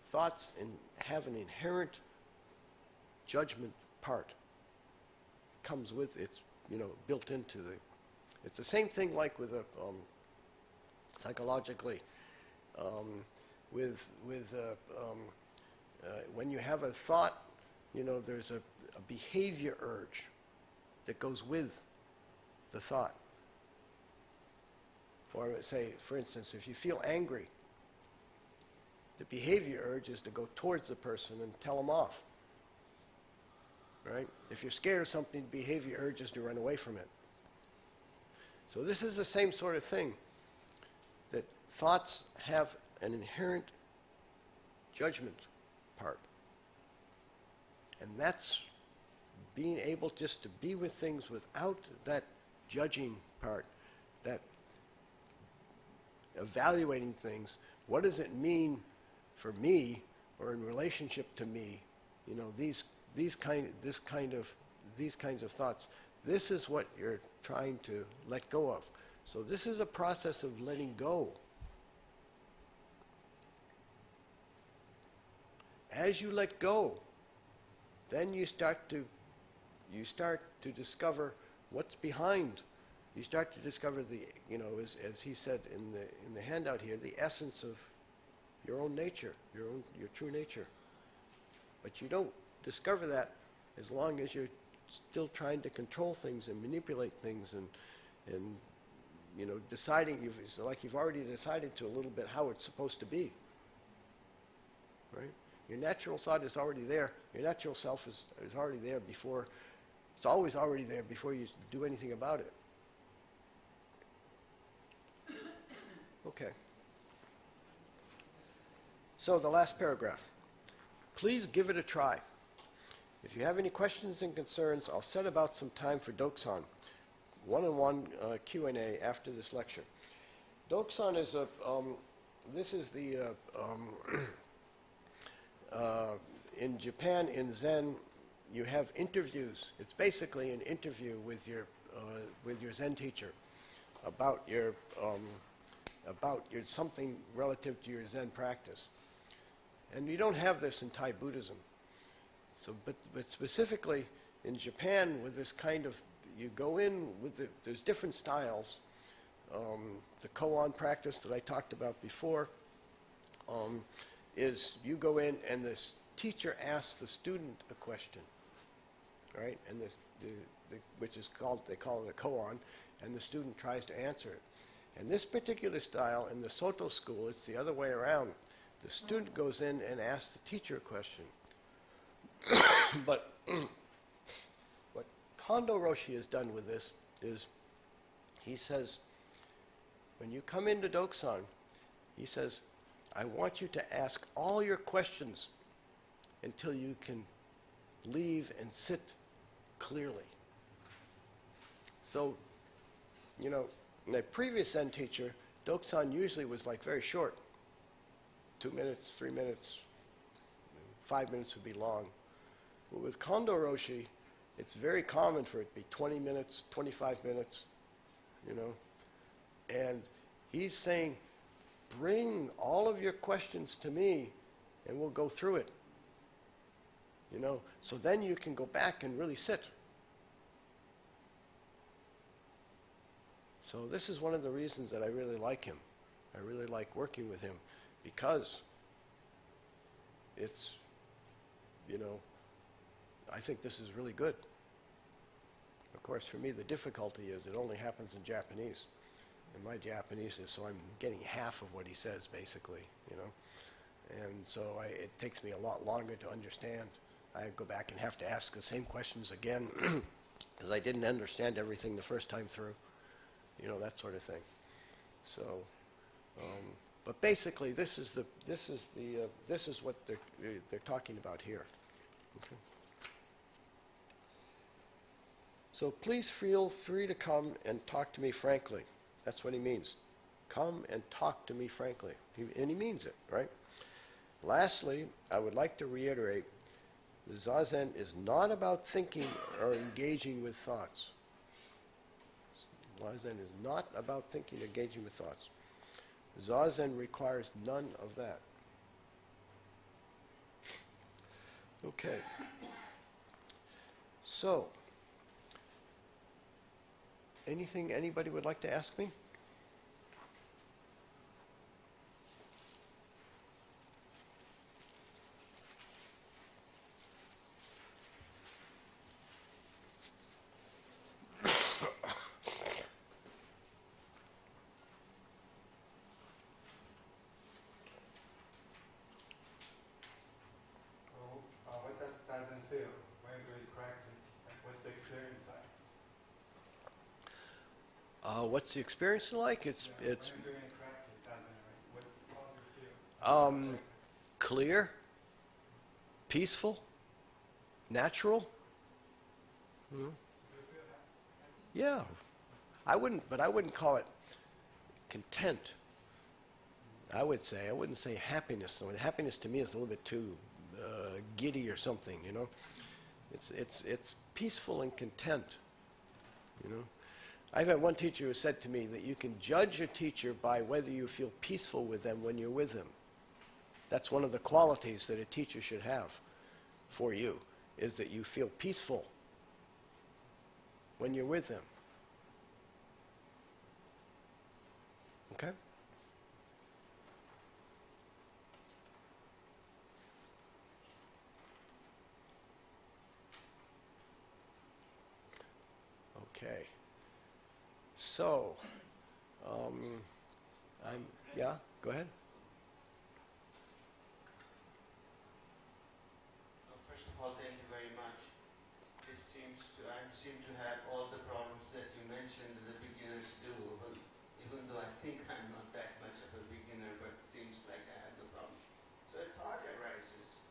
Speaker 1: thoughts have an inherent judgment part. It comes with, it's, you know, built into the, it's the same thing like with a, psychologically, when you have a thought, you know, there's a behavior urge that goes with the thought. For instance, if you feel angry, the behavior urge is to go towards the person and tell them off. Right? If you're scared of something, the behavior urge is to run away from it. So this is the same sort of thing, that thoughts have an inherent judgment part. And that's being able just to be with things without that judging part, that evaluating things. What does it mean for me, or in relationship to me? You know, these kinds of thoughts. This is what you're trying to let go of. So this is a process of letting go. As you let go, then you start to discover what's behind. You start to discover the, you know, as he said in the handout here, the essence of your own nature, your true nature. But you don't discover that as long as you're still trying to control things and manipulate things and you know, deciding, it's like you've already decided to a little bit how it's supposed to be. Right? Your natural side is already there. Your natural self is already there before, it's always already there before you do anything about it. Okay. So the last paragraph. Please give it a try. If you have any questions and concerns, I'll set about some time for Doksan, one-on-one Q&A after this lecture. Doksan is a, this is the, in Japan, in Zen, you have interviews. It's basically an interview with your Zen teacher about your something relative to your Zen practice. And you don't have this in Thai Buddhism. So, but specifically in Japan, with this kind of, you go in with there's different styles. The koan practice that I talked about before is you go in and this teacher asks the student a question, right? And which is called, they call it a koan, and the student tries to answer it. And this particular style in the Soto school, it's the other way around. The student goes in and asks the teacher a question. But what Kondo Roshi has done with this is he says, when you come into Doksan, he says, I want you to ask all your questions until you can leave and sit clearly. So, you know, my previous Zen teacher, Doksan usually was like very short. 2 minutes, 3 minutes, 5 minutes would be long. But with Kondo Roshi, it's very common for it to be 20 minutes, 25 minutes, you know. And he's saying, bring all of your questions to me and we'll go through it. You know, so then you can go back and really sit. So this is one of the reasons that I really like him. I really like working with him because it's, you know, I think this is really good. Of course, for me, the difficulty is it only happens in Japanese. And my Japanese is, so I'm getting half of what he says, basically, you know. And so it takes me a lot longer to understand. I go back and have to ask the same questions again because I didn't understand everything the first time through, you know, that sort of thing. So, but basically, this is what they're talking about here. Okay. So please feel free to come and talk to me frankly. That's what he means. Come and talk to me frankly. And he means it, right? Lastly, I would like to reiterate, the Zazen is not about thinking or engaging with thoughts. Zazen is not about thinking or engaging with thoughts. Zazen requires none of that. Okay. So, anything anybody would like to ask me?
Speaker 3: What does Zazen feel when you do it correctly? Like, what's the experience like?
Speaker 1: What's the experience like? It's
Speaker 3: When you're doing it correctly, Zazen, right? How do you feel?
Speaker 1: clear, peaceful, natural.
Speaker 3: Do you feel happy?
Speaker 1: Yeah, I wouldn't call it content. I wouldn't say happiness. So happiness to me is a little bit too giddy or something, you know. It's peaceful and content, you know. I've had one teacher who said to me that you can judge a teacher by whether you feel peaceful with them when you're with them. That's one of the qualities that a teacher should have for you, is that you feel peaceful when you're with them. Okay? Okay. So, yeah, go ahead.
Speaker 4: First of all, thank you very much. I seem to have all the problems that you mentioned that the beginners do, even though I think I'm not that much of a beginner, but it seems like I have the problem. So a thought arises,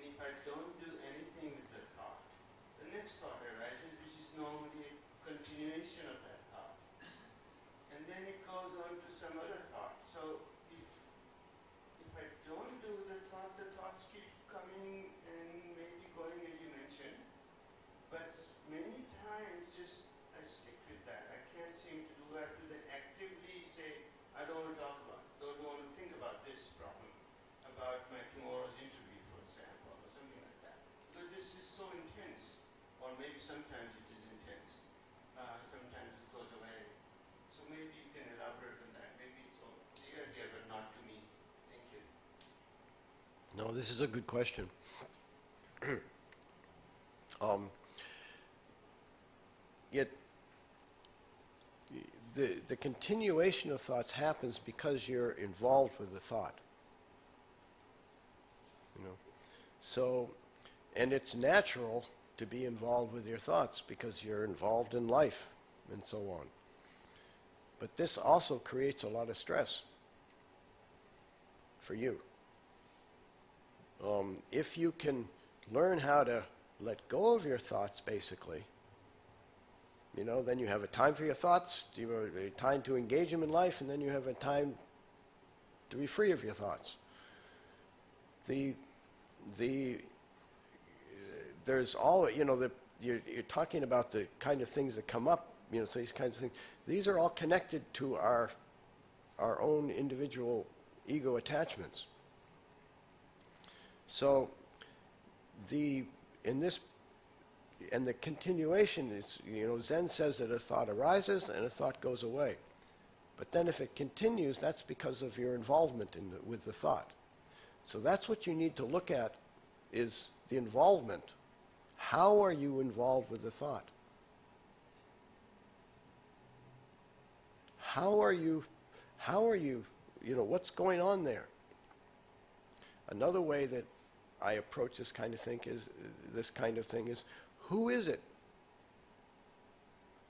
Speaker 4: and if I don't do anything with the thought, the next thought arises, which is normally a continuation of that thought. And then it goes on to some other thought. So if I don't do the thoughts keep coming and maybe going as you mentioned. But many times just I stick with that. I can't seem to do that to then actively say, I don't want to talk about, don't want to think about this problem, about my tomorrow's interview, for example, or something like that. Because this is so intense, or maybe sometimes it is intense. Sometimes it goes away. So maybe you can elaborate on that. Maybe it's all clear there, but not to me. Thank you.
Speaker 1: No, this is a good question. Yet the continuation of thoughts happens because you're involved with the thought. You know, so, and it's natural to be involved with your thoughts because you're involved in life and so on. But this also creates a lot of stress for you. If you can learn how to let go of your thoughts, basically, You know, then you have a time for your thoughts, you have a time to engage them in life, and then you have a time to be free of your thoughts. There's all, you know, you're talking about the kind of things that come up, you know, so these kinds of things. These are all connected to our own individual ego attachments. So in this, and the continuation is, you know, Zen says that a thought arises and a thought goes away. But then if it continues, that's because of your involvement with the thought. So that's what you need to look at, is the involvement. How are you involved with the thought? How are you, you know, what's going on there? Another way that I approach this kind of thing is, who is it?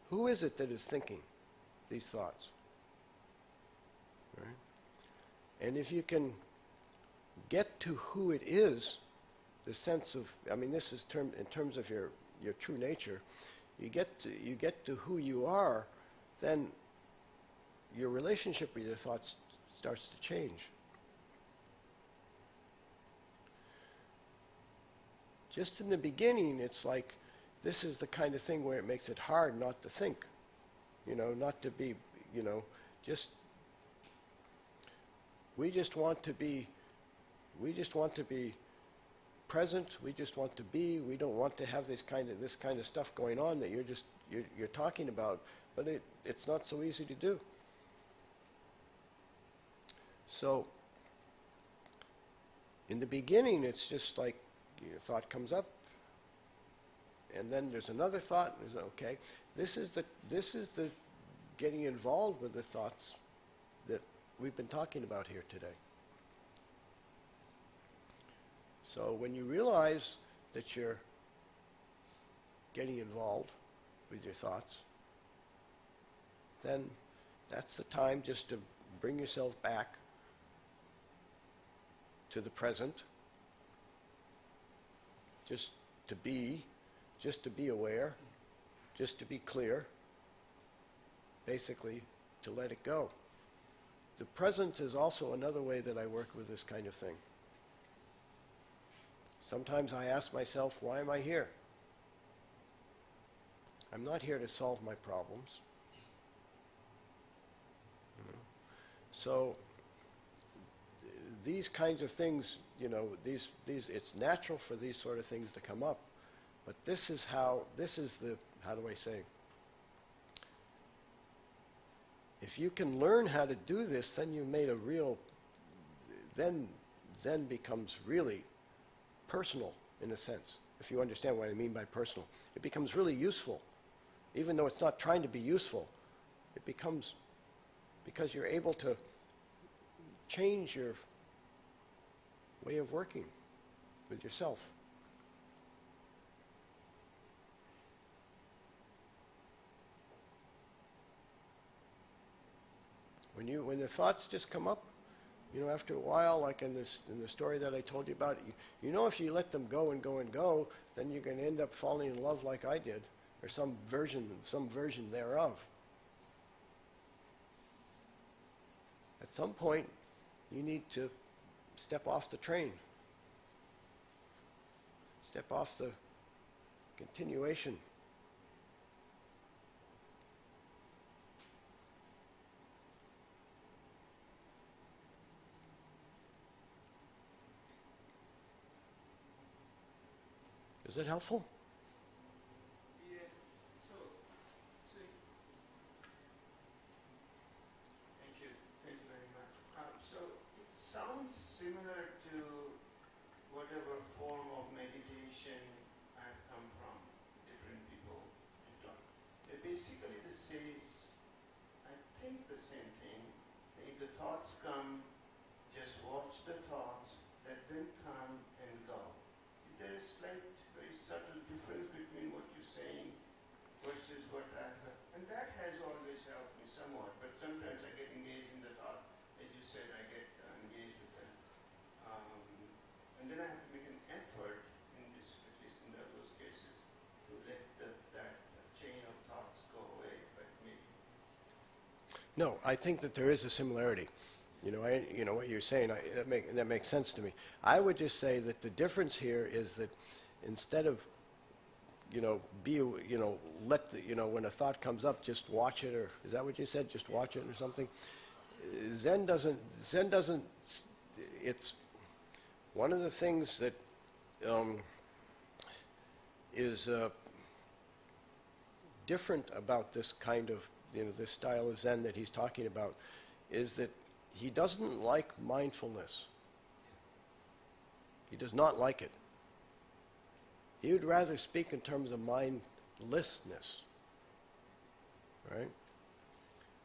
Speaker 1: Who is it that is thinking these thoughts? Right? And if you can get to who it is, the sense of, I mean, this is in terms of your true nature, you get to who you are, then your relationship with your thoughts starts to change. Just in the beginning, it's like, this is the kind of thing where it makes it hard not to think, you know, not to be, you know, we just want to be present. We just want to be. We don't want to have this kind of stuff going on that you're talking about. But it's not so easy to do. So in the beginning, it's just like your thought comes up, and then there's another thought, and there's, okay, this is the getting involved with the thoughts that we've been talking about here today. So when you realize that you're getting involved with your thoughts, then that's the time just to bring yourself back to the present, just to be aware, just to be clear, basically to let it go. The present is also another way that I work with this kind of thing. Sometimes I ask myself, why am I here? I'm not here to solve my problems. So these kinds of things, you know, it's natural for these sort of things to come up. But how do I say? If you can learn how to do this, then you've made then Zen becomes really personal in a sense, if you understand what I mean by personal. It becomes really useful. Even though it's not trying to be useful, it becomes, because you're able to change your way of working with yourself. When the thoughts just come up, you know, after a while, like in the story that I told you about, you know, if you let them go and go and go, then you're going to end up falling in love like I did, or some version thereof. At some point, you need to step off the train, step off the continuation. Is it helpful?
Speaker 4: Yes. So thank you very much. So it sounds similar to whatever form of meditation I've come from, different people. They're basically I think the same thing. If the thoughts come, just watch the thoughts, let them come and go. Is there a slight, very subtle difference between what you're saying versus what I've heard? And that has always helped me somewhat, but sometimes I get engaged in the thought. As you said, I get engaged with them. And then I have to make an effort, at least in those cases, to let that chain of thoughts go.
Speaker 1: No, I think that there is a similarity. You know what you're saying. That makes sense to me. I would just say that the difference here is that instead of, let the, when a thought comes up, just watch it, or is that what you said? Just watch it or something. Zen doesn't. It's one of the things that is different about this kind of, this style of Zen that he's talking about, is that he doesn't like mindfulness. He does not like it. He would rather speak in terms of mindlessness, right?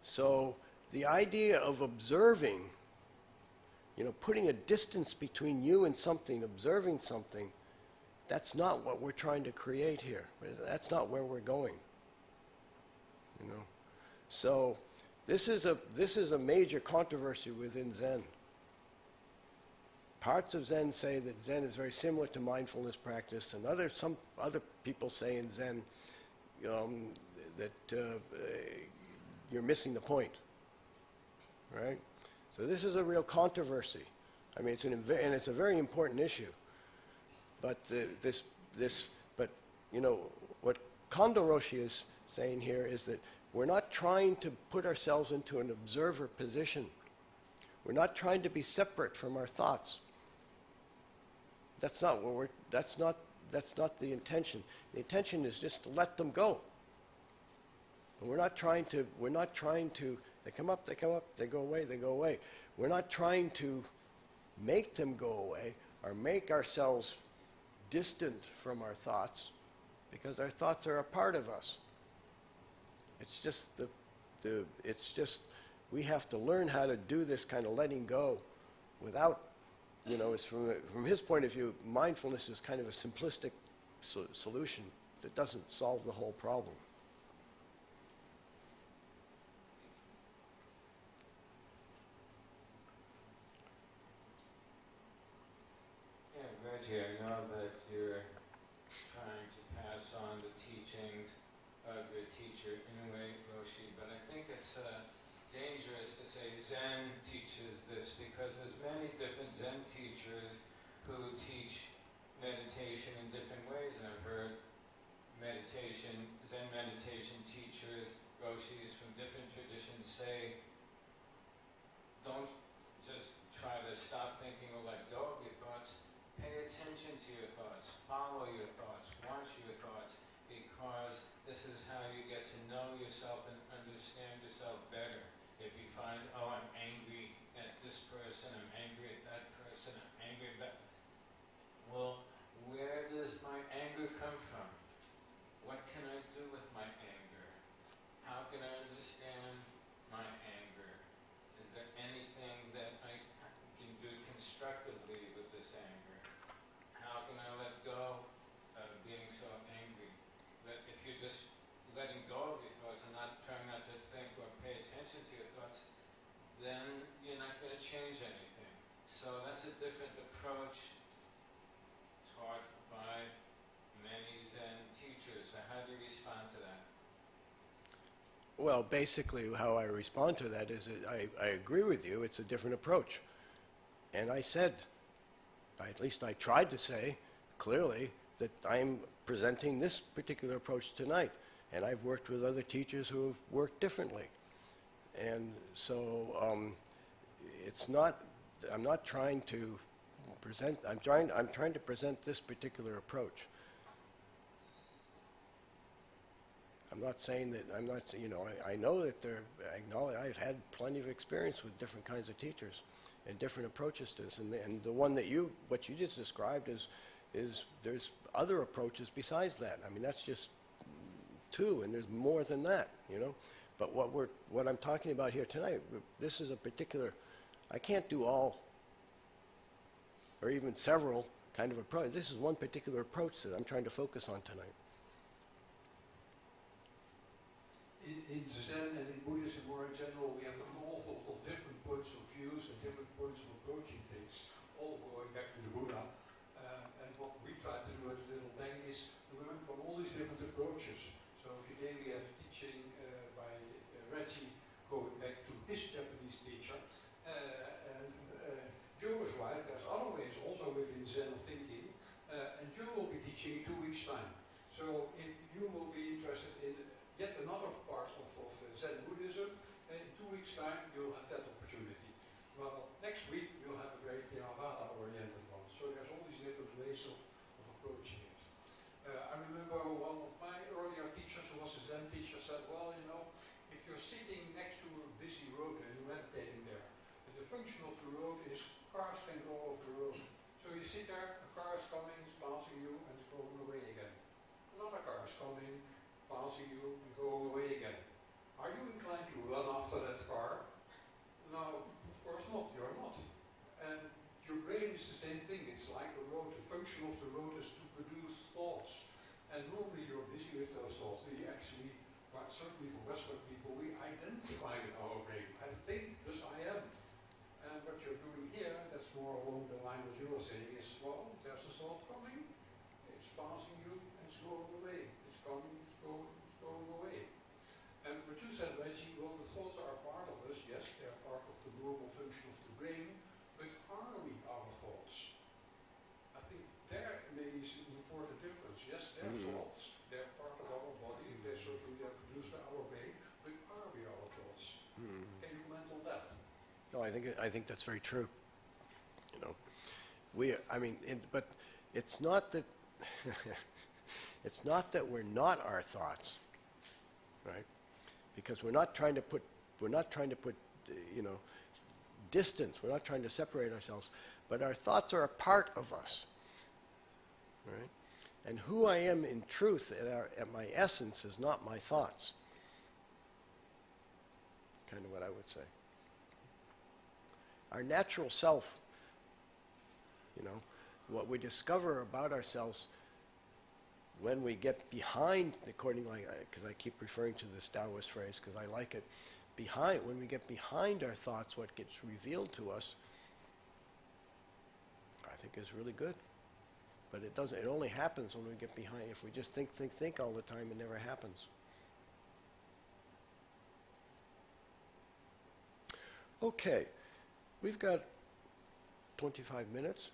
Speaker 1: So the idea of observing, putting a distance between you and something, observing something, that's not what we're trying to create here. That's not where we're going. So this is a major controversy within Zen. Parts of Zen say that Zen is very similar to mindfulness practice, and some other people say in Zen that you're missing the point, right? So this is a real controversy. I mean, it's a very important issue. But what Kondo Roshi is saying here is that we're not trying to put ourselves into an observer position. We're not trying to be separate from our thoughts. That's not the intention. The intention is just to let them go. And we're not trying to, they come up, they go away. We're not trying to make them go away or make ourselves distant from our thoughts, because our thoughts are a part of us. It's just we have to learn how to do this kind of letting go without, it's from his point of view, mindfulness is kind of a simplistic solution that doesn't solve the whole problem.
Speaker 5: Yeah, Reggie, I know that you're trying to pass on the teachings of your teacher, Inoue Roshi, but I think it's dangerous to say Zen teaches this, because there's many different Zen teachers who teach meditation in different ways, and I've heard Zen meditation teachers, Roshis from different traditions say, don't just try to stop thinking or let go of your thoughts. Pay attention to your thoughts, follow your thoughts, watch your thoughts, because this is how you get to know yourself and understand yourself better. If you find, oh, I'm angry at this person, I'm angry at that person, I'm angry at that. Well, where does my anger come from? What can I do with my anger? How can I understand my anger? Is there anything that I can do constructively with this anger? How can I let go of being so angry? That if you're just letting go of your thoughts and trying not to think or pay attention to your thoughts, then you're not going to change anything. So that's a different approach taught by many Zen teachers. So how do you respond to that?
Speaker 1: Well, basically how I respond to that is that I agree with you. It's a different approach. And I said, at least I tried to say clearly, that I'm presenting this particular approach tonight. And I've worked with other teachers who have worked differently. And so I'm not trying to present, I'm trying to present this particular approach. I'm not saying that, I know that I've had plenty of experience with different kinds of teachers and different approaches to this. And the one that what you just described is there's other approaches besides that. I mean, that's just two, and there's more than that, But what I'm talking about here tonight, this is a particular, I can't do all or even several kind of approach. This is one particular approach that I'm trying to focus on tonight.
Speaker 2: In Zen and in Buddhism more in general, we have an awful lot of different points of views and different points of approaching things, all going back to the Buddha. And what we try to do as Little Bang is to learn from all these different approaches. So today we have teaching by Reggie going back to time. So if you will be interested in yet another part of Zen Buddhism, in 2 weeks' time you'll have that opportunity. Well, next week we'll have a very Theravada-oriented one. So there's all these different ways of approaching it. I remember one of my earlier teachers, who was a Zen teacher, said, well, you know, if you're sitting next to a busy road and you're meditating there, the function of the road is cars can go over the road. So you sit there, a car is coming, it's passing you, and it's going away again. Another car is coming, passing you, and going away again. Are you inclined to run after that car? No, of course not, you're not. And your brain is the same thing, it's like a road. The function of the road is to produce thoughts. And normally you're busy with those thoughts. We actually, well, certainly for Western people, we identify with our brain. I think, thus I am. And what you're doing here, that's more along the line what you were saying, is, well, there's a thought coming, it's passing you, and it's going away. It's coming, it's going away. And what you said, Reggie, well, the thoughts are a part of us, yes, they're part of the normal function of the brain, but are we our thoughts? I think there maybe is an important difference. Yes, they're thoughts, they're part of our body, they certainly are produced by our brain, but are we our thoughts? Can you comment on that?
Speaker 1: No, I think that's very true. You know, but it's not that it's not that we're not our thoughts, right? Because we're not trying to put you know, distance. We're not trying to separate ourselves, but our thoughts are a part of us, right? And who I am in truth, at my essence, is not my thoughts. That's kind of what I would say. Our natural self, you know, what we discover about ourselves when we get behind, because I keep referring to this Taoist phrase because I like it, when we get behind our thoughts, what gets revealed to us, I think is really good. But it only happens when we get behind. If we just think all the time, it never happens. Okay, we've got 25 minutes,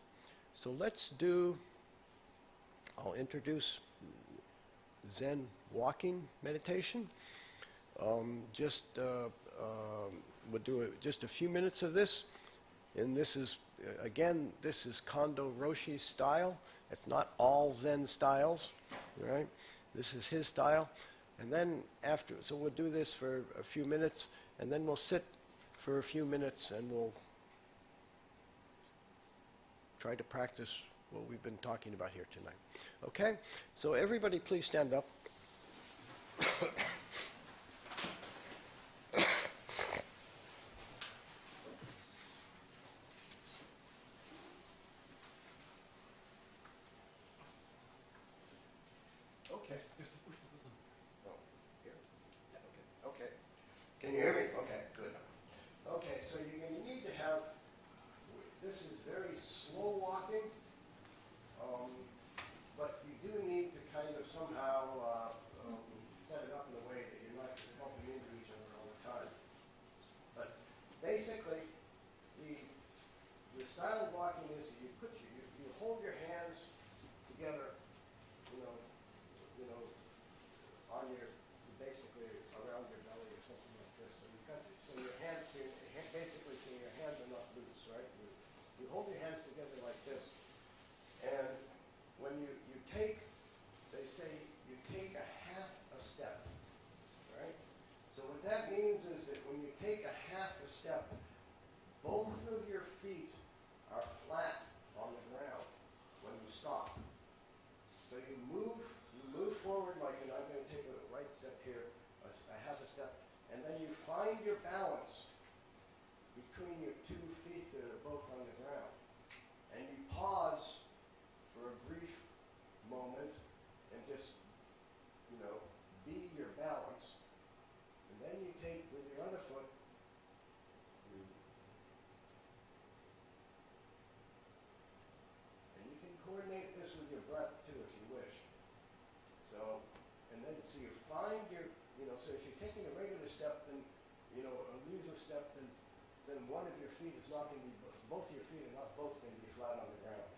Speaker 1: so I'll introduce Zen walking meditation. We'll do just a few minutes of this, and this is Kondo Roshi's style. It's not all Zen styles, right? This is his style, and then so we'll do this for a few minutes, and then we'll sit for a few minutes, and we'll try to practice what we've been talking about here tonight. Okay? So everybody please stand up. Okay.
Speaker 2: You have to push the button.
Speaker 1: Oh, here? Yeah, okay. Okay. Can you hear me? Okay, good. Okay, so you're going to need to have, this is very slow walking, but you do need to kind of somehow set it up in a way that you're not bumping into each other all the time. But basically, the style of walking is that you hold your hands together, on basically around your belly or something like this. So your hands, basically, so your hands are not loose, right? You hold your hands together like this, and when you take, they say you take a half a step, right? So what that means is that when you take a half a step, both of your feet are flat on the ground when you stop. So you move forward like, and I'm going to take a right step here, a half a step, and then you find your balance between your two feet that are both on the ground. And you pause for a brief moment and just, be your balance. And then you take with your other foot, and you can coordinate this with your breath too if you wish. So you find your, so if you're taking a regular step, then, a usual step, then one of your feet is not going to be, both your feet are not both going to be flat on the ground.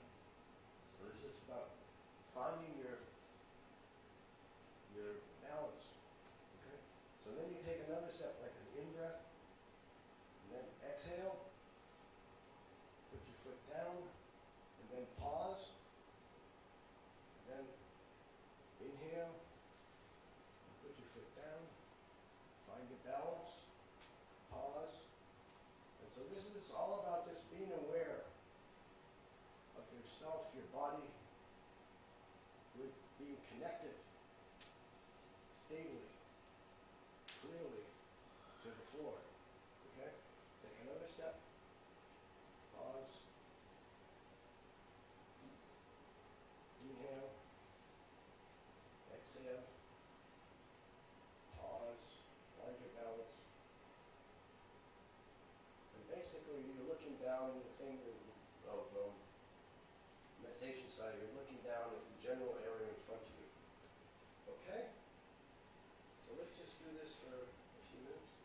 Speaker 1: So it's just about finding your your balance. Okay? So then you take another step, like an in-breath, and then exhale, put your foot down, and then pause, and then inhale, put your foot down, find your balance, pause. And so this is all about just being aware of yourself, your body, with being connected stably, clearly to the floor. Okay? Take another step. Pause. Inhale. Exhale. Pause. Find your balance. And basically, you're looking down in the same of meditation side. You're looking down at the general area in front of you. Okay? So let's just do this for a few minutes.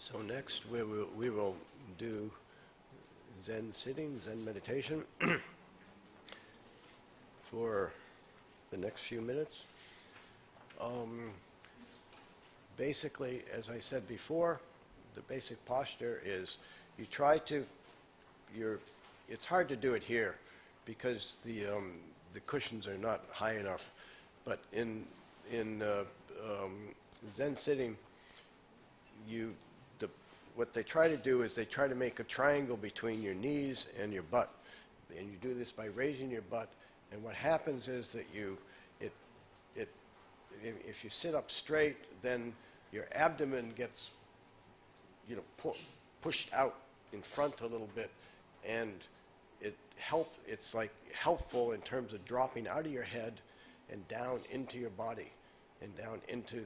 Speaker 1: So next we will do Zen sitting, Zen meditation for the next few minutes. Basically, as I said before, the basic posture is you try to, it's hard to do it here because the cushions are not high enough. But in Zen sitting, what they try to do is they try to make a triangle between your knees and your butt. And you do this by raising your butt. And what happens is that if you sit up straight, then your abdomen gets, pushed out in front a little bit, and it's like helpful in terms of dropping out of your head and down into your body, and down into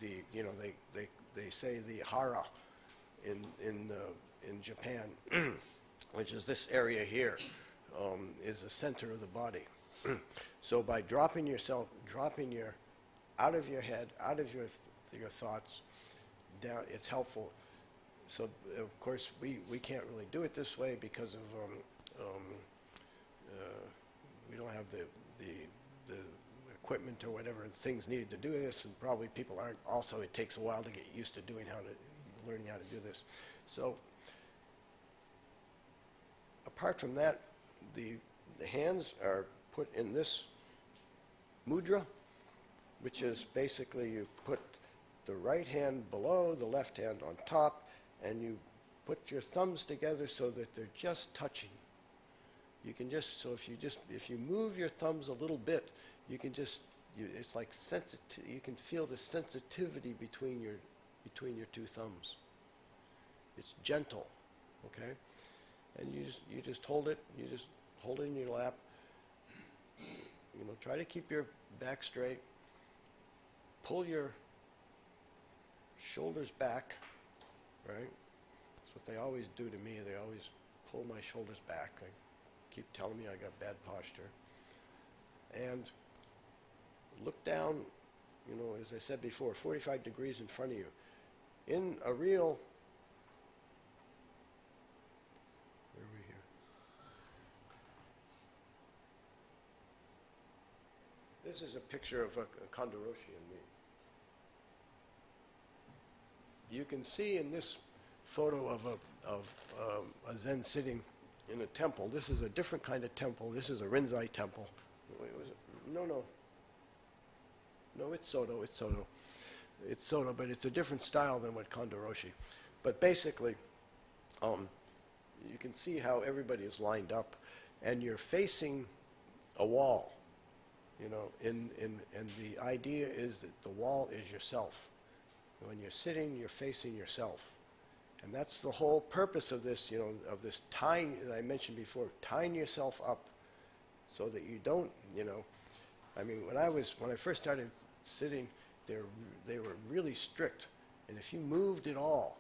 Speaker 1: they say the hara in Japan, which is this area here, is the center of the body. So by dropping your out of your head, out of your thoughts, down, it's helpful. So of course we can't really do it this way because of we don't have the equipment or whatever things needed to do this, and probably people aren't. Also, it takes a while to get used to learning how to do this. So apart from that, the hands are put in this mudra, which is basically you put the right hand below, the left hand on top, and you put your thumbs together so that they're just touching. You can just, if you move your thumbs a little bit, you can it's like you can feel the sensitivity between your two thumbs. It's gentle, okay? And you just hold it, in your lap. Try to keep your back straight. Pull your shoulders back, right? That's what they always do to me. They always pull my shoulders back. They keep telling me I got bad posture. And look down, as I said before, 45 degrees in front of you. In a real, where are we here? This is a picture of a Kondoroshi and me. You can see in this photo of a Zen sitting in a temple. This is a different kind of temple. This is a Rinzai temple. Wait, was it? No, it's Soto. It's Soto, but it's a different style than what Kondoroshi. But basically, you can see how everybody is lined up, and you're facing a wall. And the idea is that the wall is yourself. When you're sitting, you're facing yourself. And that's the whole purpose of this, of this tying that I mentioned before, tying yourself up so that you don't, I mean, when I first started sitting, they were really strict. And if you moved at all,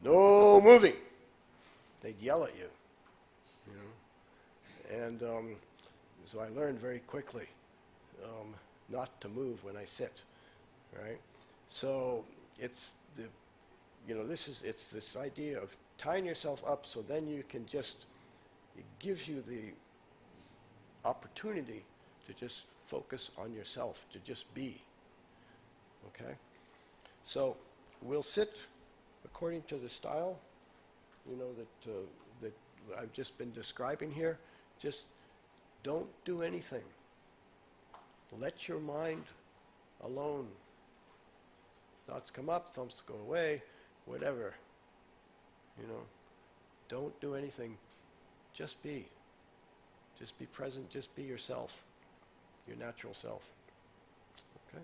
Speaker 1: no moving, they'd yell at you, And so I learned very quickly not to move when I sit, right? So it's it's this idea of tying yourself up so then you can it gives you the opportunity to just focus on yourself, to just be, okay? So we'll sit according to the style, that I've just been describing here. Just don't do anything. Let your mind alone. Thoughts come up, thoughts go away, whatever. Don't do anything. Just be. Just be present. Just be yourself, your natural self. Okay?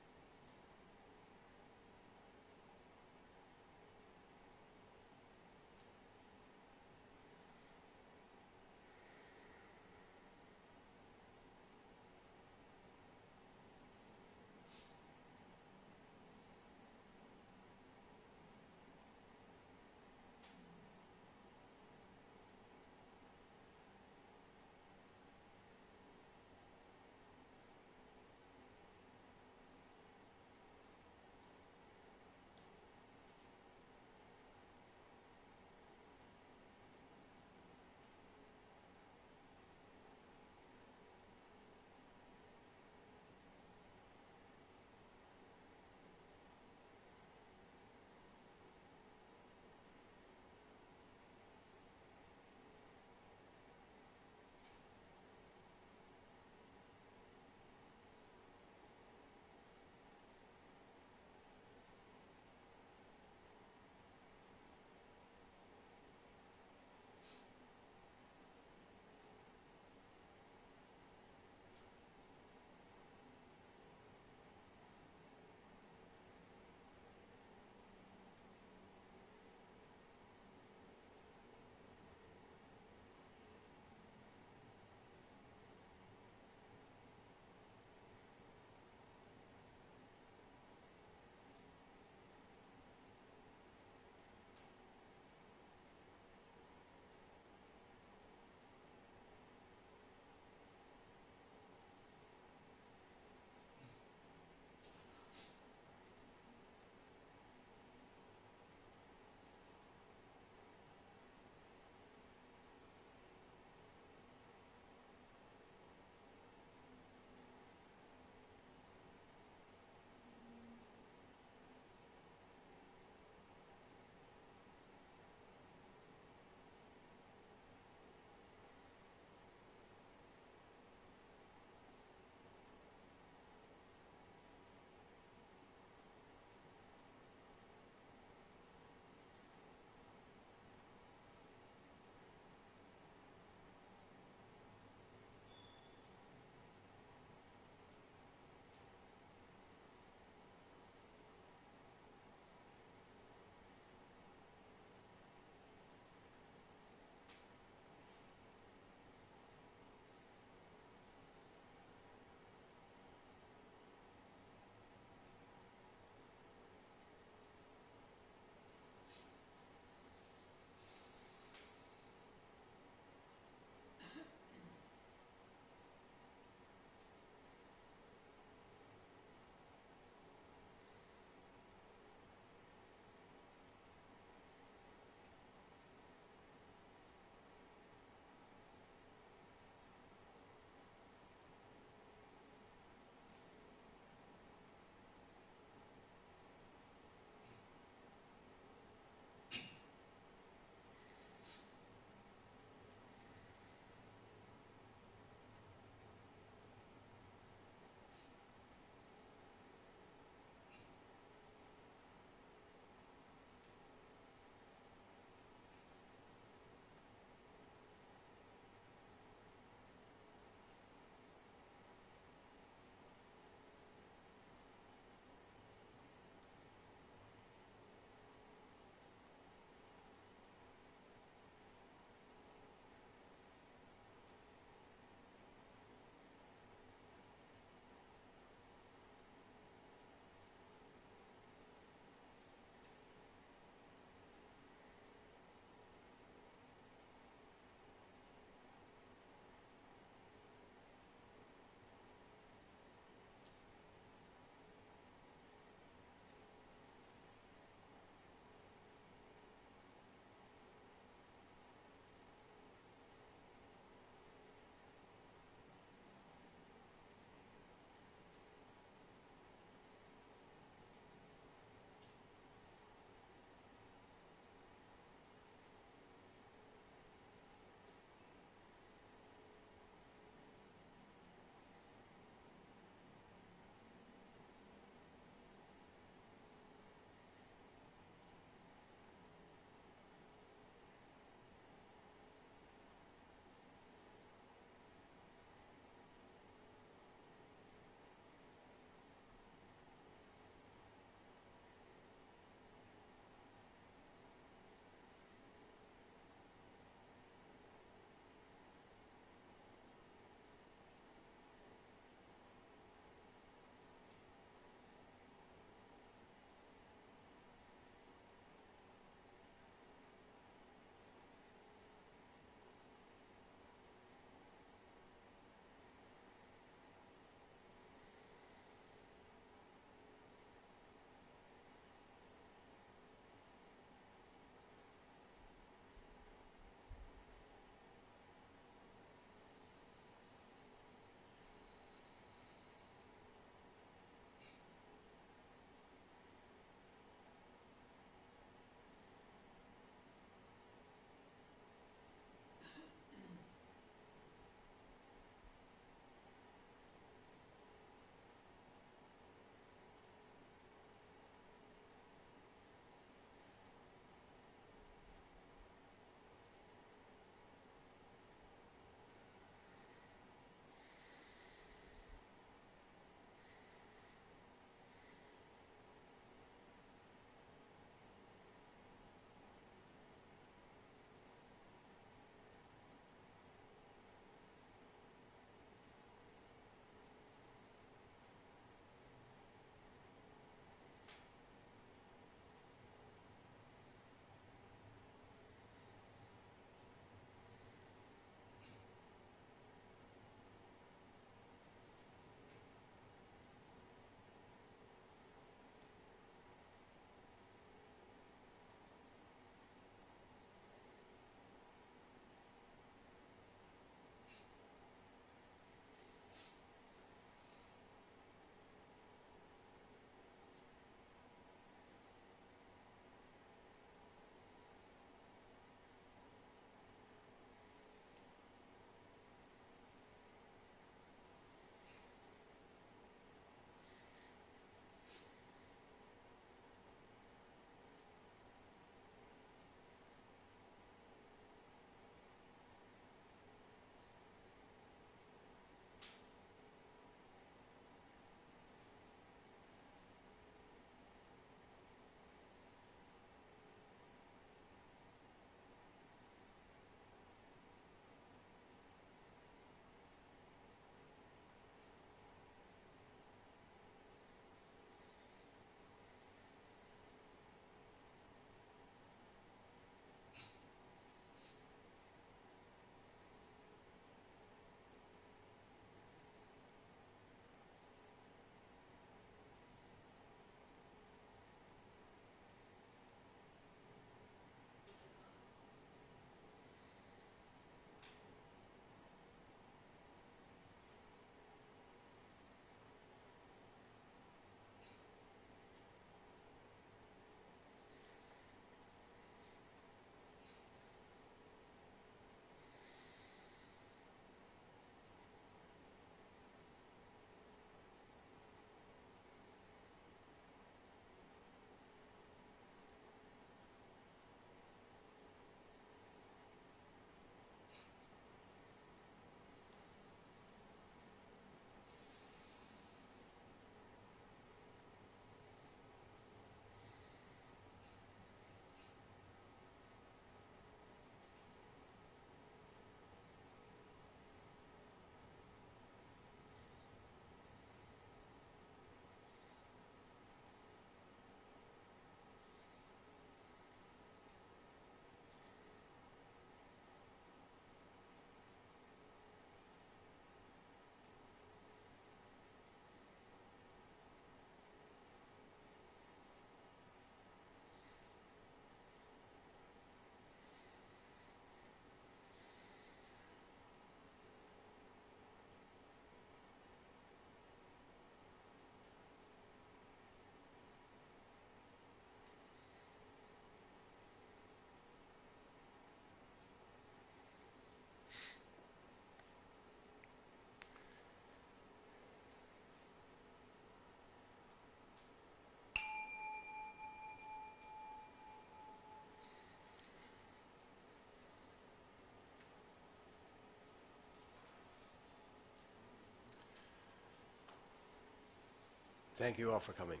Speaker 1: Thank you all for coming.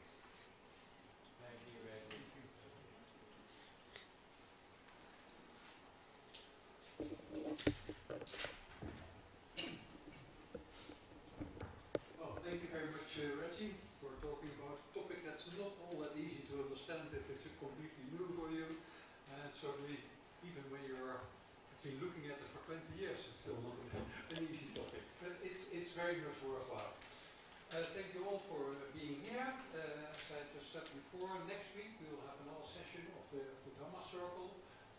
Speaker 5: Thank you, Reggie.
Speaker 2: Well, thank you very much, Reggie, for talking about a topic that's not all that easy to understand if it's completely new for you. And certainly, even when you're been looking at it for 20 years, it's still not an easy topic. But it's very much worthwhile. Thank you all for being here. As I just said before, next week we will have another session of the Dhamma Circle,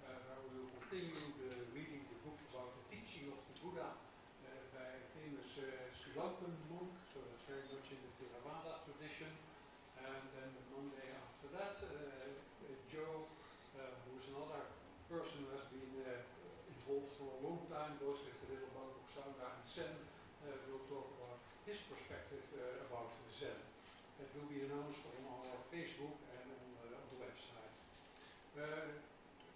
Speaker 2: where we will continue reading the book about the teaching of the Buddha by a famous Sri Lankan monk, so that's very much in the Theravada tradition. And then the Monday after that, Joe, who's another person who has been involved for a long time, both with the Little Bangkok Sangha and Zen, will talk about his perspective about Zen. That will be announced on our Facebook and on the website. A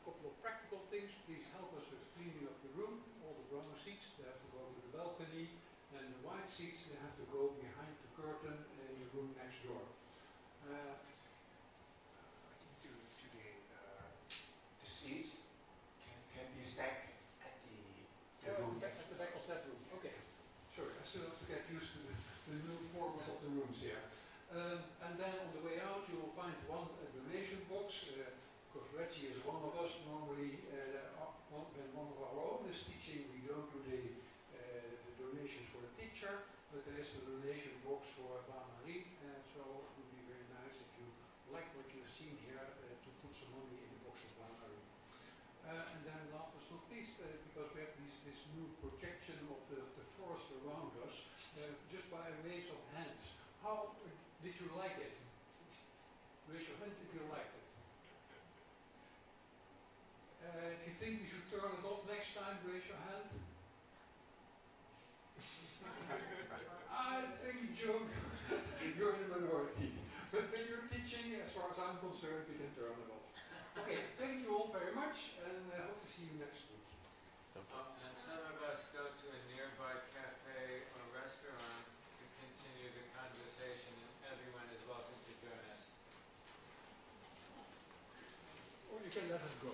Speaker 2: couple of practical things. Please help us with cleaning up the room. All the brown seats, they have to go to the balcony, and the white seats, they have to go behind the curtain in the room next door.
Speaker 6: The seats can be stacked at the room.
Speaker 2: At the back of that room. Okay. Sorry, I still have to get used to the new format of the rooms here. And then on the way out, you will find one donation box. Because Reggie is one of us. Normally, when one of our own is teaching, we don't do the donations for the teacher, but there is a donation box for Bain-Marie. So it would be very nice if you like what you've seen here to put some money in the box of Bain-Marie. And then last but not least, because we have this new projection of the forest around us, just by a raise of hands. How did you like it? Raise your hands if you liked it. If you think we should turn it off next time, raise your hand. I think, Joe, you're in the minority. But when you're teaching, as far as I'm concerned, we can turn it off. Okay, thank you all very much, and I hope to see you next week.
Speaker 5: And some of us go to a nearby cafe or restaurant to continue the conversation, and everyone is welcome to join us.
Speaker 2: Or you can let us go.